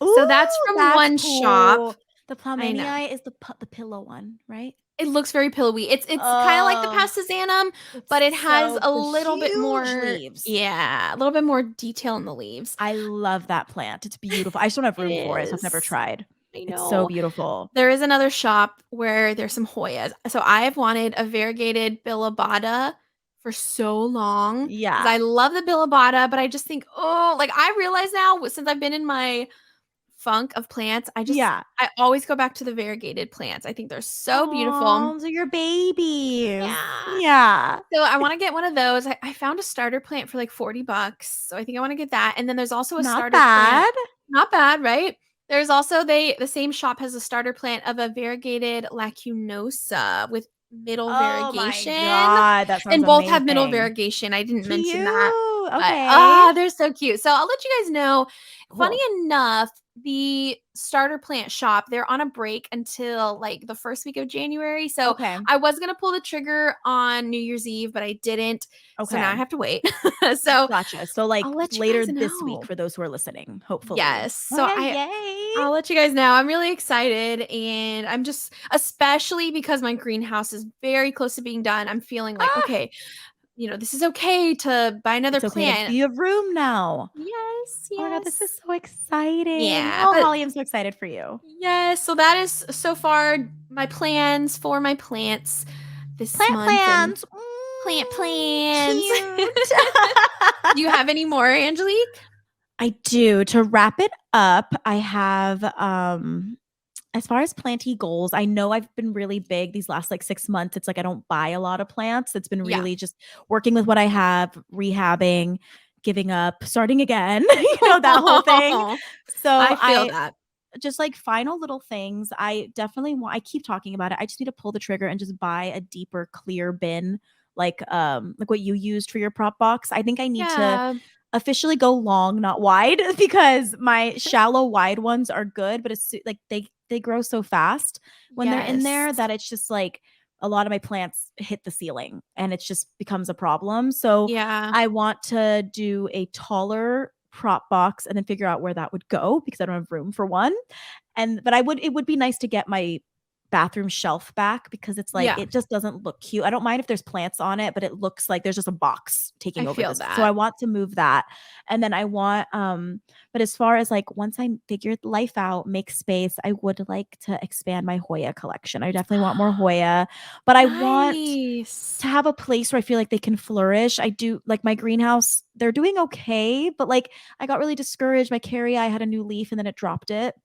So that's Ooh, from that's one shop. cool. The I know. Plowmanii is the pillow one, right? It looks very pillowy. It's kinda like the Oh, Passasanum, it's but it has a the little bit huge more leaves. yeah, a little bit more detail in the leaves. I love that plant. It's beautiful. I just don't have It room for it, so I've never is. tried. I It's so know. beautiful. There is another shop where there's some Hoyas. So I've wanted a variegated Billabata for so long because Yeah. I love the Billabata, but I just think, "Oh," like, I realize now since I've been in my funk of plants, Yeah. I always go back to the variegated plants. I think they're so beautiful. Oh, they're your babies. Yeah. Yeah. So I wanna get one of those. I found a starter plant for like 40 bucks, so I think I wanna get that, and then there's also a Not starter plant bad. not bad, right? There's also the same shop has a starter plant of a variegated lacunosa with middle Oh my variegation, god, that sounds and both have middle amazing. variegation. I didn't mention that, Cute. but, Okay. they're so cute. So I'll let you guys know Funny Cool. enough, the starter plant shop, they're on a break until, like, the 1st week of January, so Okay. I was gonna pull the trigger on New Year's Eve, but I didn't, so now I Okay. have to wait. So, Gotcha. So, I'll like, let you later guys this week know. for those who are listening, hopefully. Yes. So Okay, I yay. I'll let you guys know. I'm really excited, and I'm just especially because my greenhouse is very close to being done, I'm feeling like, Ah, "Okay, this is okay to buy another it's okay to plant." be a room now. Yes, Oh my god, this is yes. so exciting. Yeah, Oh, but Holly, I'm so excited for you. yes, so that is so far my plans for my plants this Plant month and plans. plant plans. Cute. Do you have any more, Angelique? I do. To wrap it up, I have as far as planty goals, I know I've been really big these last like 6 months. It's like I don't buy a lot of plants. It's been Yeah. really just working with what I have, rehabbing, giving up, starting again, that whole thing. So I feel I that. just like final little things. I definitely want I keep talking about it. I just need to pull the trigger and just buy a deeper clear bin like what you used for your prop box. I think I need to Yeah. officially go long, not wide, because my shallow wide ones are good, but it's like they grow so fast when they're in Yes. there that it's just like a lot of my plants hit the ceiling and it just becomes a problem. So Yeah. I want to do a taller prop box and then figure out where that would go because I don't have room for one. And but it would be nice to get my bathroom shelf back because it's like Yeah. it just doesn't look cute. I don't mind if there's plants on it, but it looks like there's just a box I taking over feel this. So I that. want to move that. And then I want but as far as like once I figure life out, make space, I would like to expand my Hoya collection. I definitely want more Hoya, but I want to Nice. have a place where I feel like they can flourish. I do like my greenhouse, they're doing okay, but like I got really discouraged. My carry eye had a new leaf and then it dropped it.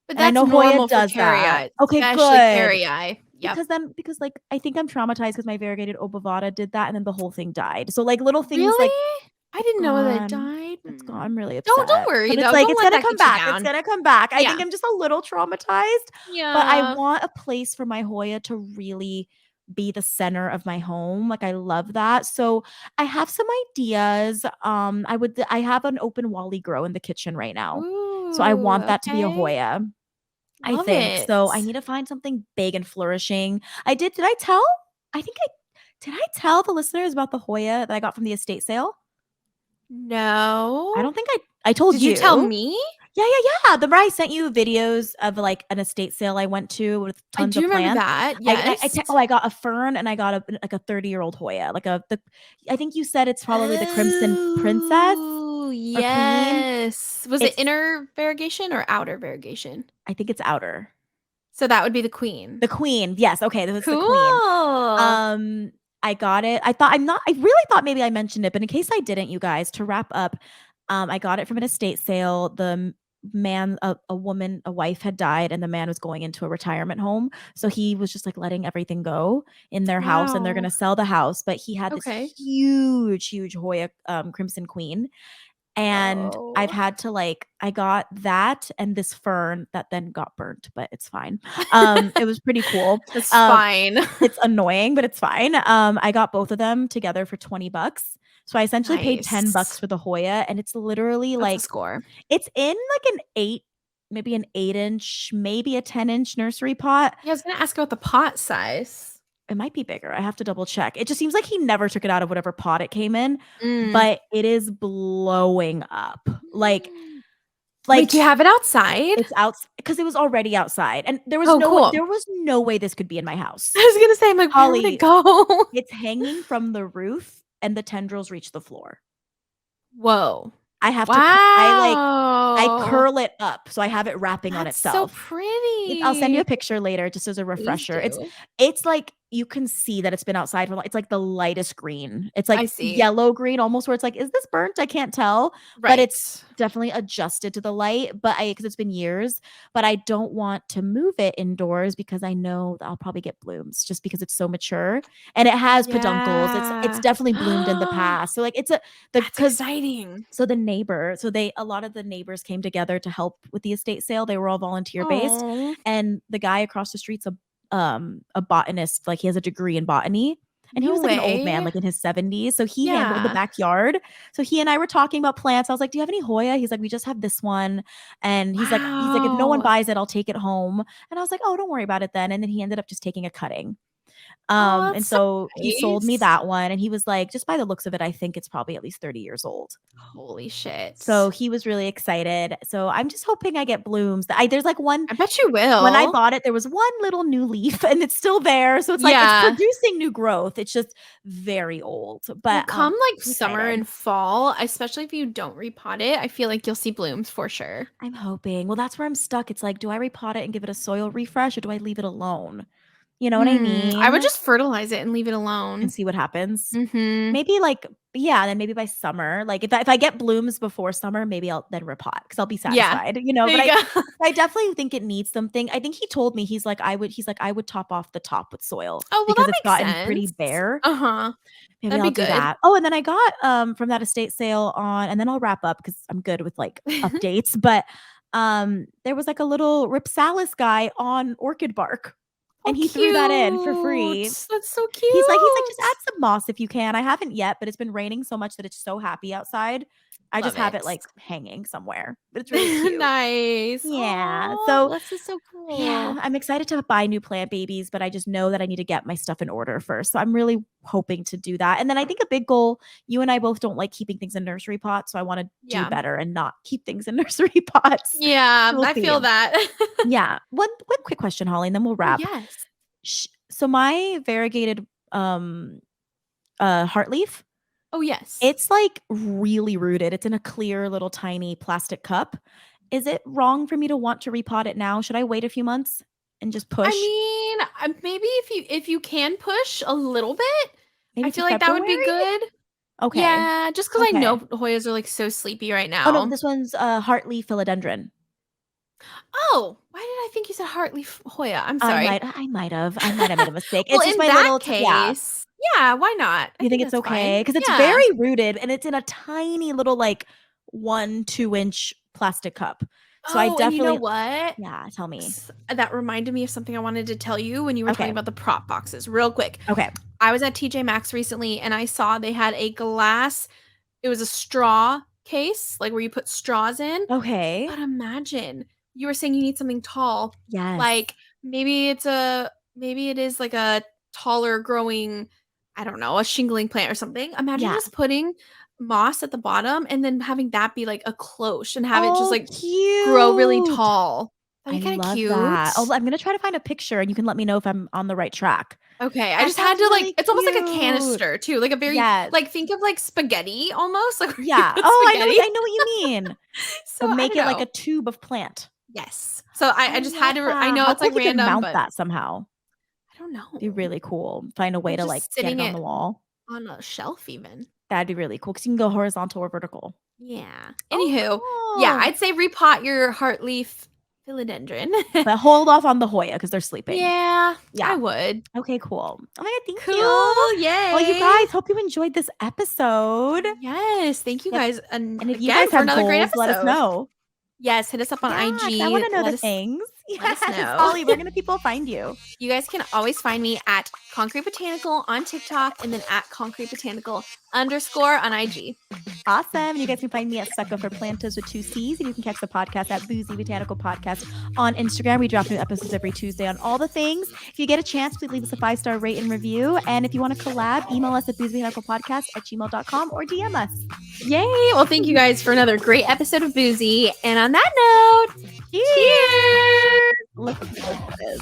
But And I that's know Hoya normal for does that. carry-eye, Okay, especially good. carry-eye. Yep. Because like I think I'm traumatized because my variegated obovata did that and then the whole thing died. So like little things like Really? I it's didn't know that it gone. died. It's gone. I'm really Don't upset. worry But it's though. like Don't it's let gonna that come get you back. It's down. gonna come back. I Yeah. think I'm just a little traumatized, but I Yeah. want a place for my Hoya to really be the center of my home. Like I love that. So I have some ideas. I have an open Wally grow in the kitchen right now. So I Ooh, want that to be a okay. Hoya. I Love think. it. So I need to find something big and flourishing. Did I tell? I think I did I tell the listeners about the Hoya that I got from the estate sale? I No. don't think I told Did you tell you. me? Yeah, yeah, yeah. The I sent you videos of like an estate sale I went to with I tons do of remember plants. that. Yes. I got a fern and I got like a 30-year-old Hoya. I think you said it's probably the Crimson Princess Oh, or Queen. yes. Was it It's inner variegation or outer variegation? I think it's outer. So that would be the queen. The Queen. Yes, okay, that's the Queen. Cool. Um, I got it. I really thought maybe I mentioned it, but in case I didn't, you guys, to wrap up, I got it from an estate sale. A wife had died, and the man was going into a retirement home. So he was just like letting everything go in their house, and they're Wow. gonna sell the house. But he had this Okay. huge, huge Hoya Crimson Queen, and I've Whoa. had to like I got that and this fern that then got burnt, but it's fine. It was pretty cool. That's Um, fine. it's annoying, but it's fine. I got both of them together for 20 bucks. So I essentially paid 10 bucks Nice. for the Hoya and it's literally That's a like score. it's in like maybe an 8-inch, maybe a 10-inch nursery pot. Yeah, I was gonna ask about the pot size. It might be bigger. I have to double check. It just seems like he never took it out of whatever pot it came in, Mm. but it is blowing up. Wait, Like do you have it outside? it's out because it was already outside and Oh, cool. there was no way this could be in my house. I was gonna say, I'm like, where would it Holly, go? it's hanging from the roof and the tendrils reach the floor. Whoa. I have to I Wow. curl it up so I have it wrapping on That's so itself. I'll send you pretty. a picture later just as a Please refresher. do. It's like you can see that it's been outside for it's like the lightest green. It's I like see. yellow green almost where it's like, is this burnt? I can't tell, but it's Right. definitely adjusted to the light. But because it's been years, but I don't want to move it indoors because I know that I'll probably get blooms just because it's so mature and it has peduncles. It's Yeah. definitely bloomed in the past. So like it's a the That's because exciting. so a lot of the neighbors came together to help with the estate sale. They were all volunteer based, Oh. and the guy across the street's a botanist, like he has a degree in botany. And he No was like an old man, way. like in his 70s. So he handled the Yeah. backyard. So he and I were talking about plants. I was like, "Do you have any Hoya?" He's like, "We just have this one." And he's like, "If no one Wow. buys it, I'll take it home." And I was like, "Oh, don't worry about it then." And then he ended up just taking a cutting. Oh, And that's so so he sold me nice. that one, and he was like, "Just by the looks of it, I think it's probably at least 30 years old." Holy shit. So he was really excited. So I'm just hoping I get blooms. There's like one I bet you when I will. bought it, there was one little new leaf and it's still there. So it's like it's Yeah. producing new growth. It's just very old. Well, But come like I'm summer excited. and fall, especially if you don't repot it, I feel like you'll see blooms for sure. I'm hoping. Well, that's where I'm stuck. It's like, do I repot it and give it a soil refresh or do I leave it alone? You know what I I would mean? just fertilize it and leave it And alone. see what happens. Mhm. Maybe like, yeah, then maybe by summer, like if I get blooms before summer, maybe I'll then repot because I'll be Yeah. satisfied, There but you go. I definitely think it needs something. I think he told me he's like I would top off the top with soil Oh, well, because that it's makes gotten pretty sense. bare. Uh-huh. Maybe That'd I'll be do good. that. Oh, and then I got from that estate sale on, and then I'll wrap up because I'm good with like updates. But there was like a little Ripsalis guy on orchid bark. Oh, And he threw that in for cute. free. That's so He's like, "Just add cute. some moss if you can." I haven't yet, but it's been raining so much that it's so happy outside. I Love just have it. it, like, hanging somewhere, but it's really cute. Nice. Yeah, Oh, so, this is so yeah, cool. I'm excited to buy new plant babies, but I just know that I need to get my stuff in order first, so I'm really hoping to do that, and then I think a big goal you and I both don't like keeping things in nursery pots, so I wanna do Yeah. better and not keep things in nursery pots. Yeah, We'll I see. feel that. Yeah. One quick question, Holly, and then we'll Oh, wrap. yes. So my variegated, heartleaf, Oh, yes. it's, like, really rooted. It's in a clear little tiny plastic cup. Is it wrong for me to want to repot it now? Should I wait a few months and just I push? mean, maybe if you can push a little bit, I Maybe to feel like that would be February? good. Okay. Yeah, just because I Okay. know Hoyas are, like, so sleepy right Oh, no, now. this one's, Heartleaf philodendron. Oh, why did I think you said Hartleaf Hoya? I'm sorry. I might have made a mistake. Well, It's just in my that little yeah. case, yeah, why not? I You think think it's that's okay? fine. Because it's Yeah. very rooted, and it's in a tiny little, like, 1, 2-inch plastic cup. So I Oh, and you know definitely what? yeah, tell me. That reminded me of something I wanted to tell you when you were talking Okay. about the prop boxes. Real quick. Okay. I was at TJ Maxx recently and I saw they had a glass, it was a straw case, like where you put straws in. Okay. But imagine, you were saying you need something tall. Yes. Like maybe it is like a taller growing, I don't know, a shingling plant or something. Imagine Yeah. just putting moss at the bottom and then having that be like a cloche and have it just Oh, like grow really cute. tall. That'd I be kind of love that. cute. Oh, I'm gonna try to find a picture and you can let me know if I'm on the right track. Okay, I That just had sounds to like, really it's almost like a cute. canister too, like a very, Yes. like think of like spaghetti almost, like where you Yeah. put Oh, spaghetti. I know what you mean. So But I make don't it like a know. tube of plant. Yes. So I I just had love to, I that. know How it's cool like if you could random, mount but that somehow. I don't Be know. really cool. Find a way Like to like just get it sitting on it the wall. on a shelf even. That'd be really cool because you can go horizontal or vertical. Yeah. Oh, Anywho, yeah, cool. I'd say repot your heartleaf philodendron. But hold off on the Hoya because they're sleeping. Yeah, I Yeah. would. Okay, cool. Oh my god, thank you. Cool. Well, you Yay. guys, hope you enjoyed this episode. Yes. Thank you Yep. guys. And And if you again guys for have another great goals, let us episode. know. Yes. Hit us up on Yeah, because I want IG. to know the things. Let us Yes, know. Holly, where can the people find you? You guys can always find me at Concrete Botanical on TikTok and then at Concrete Botanical _ on IG. Awesome. You guys can find me at Succo for Plantas with 2 C's. And you can catch the podcast at Boozy Botanical Podcast on Instagram. We drop new episodes every Tuesday on all the things. If you get a chance, please leave us a 5-star rate and review. And if you want to collab, email us at boozybotanicalpodcast@gmail.com or DM us. Yay. Well, thank you guys for another great episode of Boozy. And on that note, cheers. Look at this.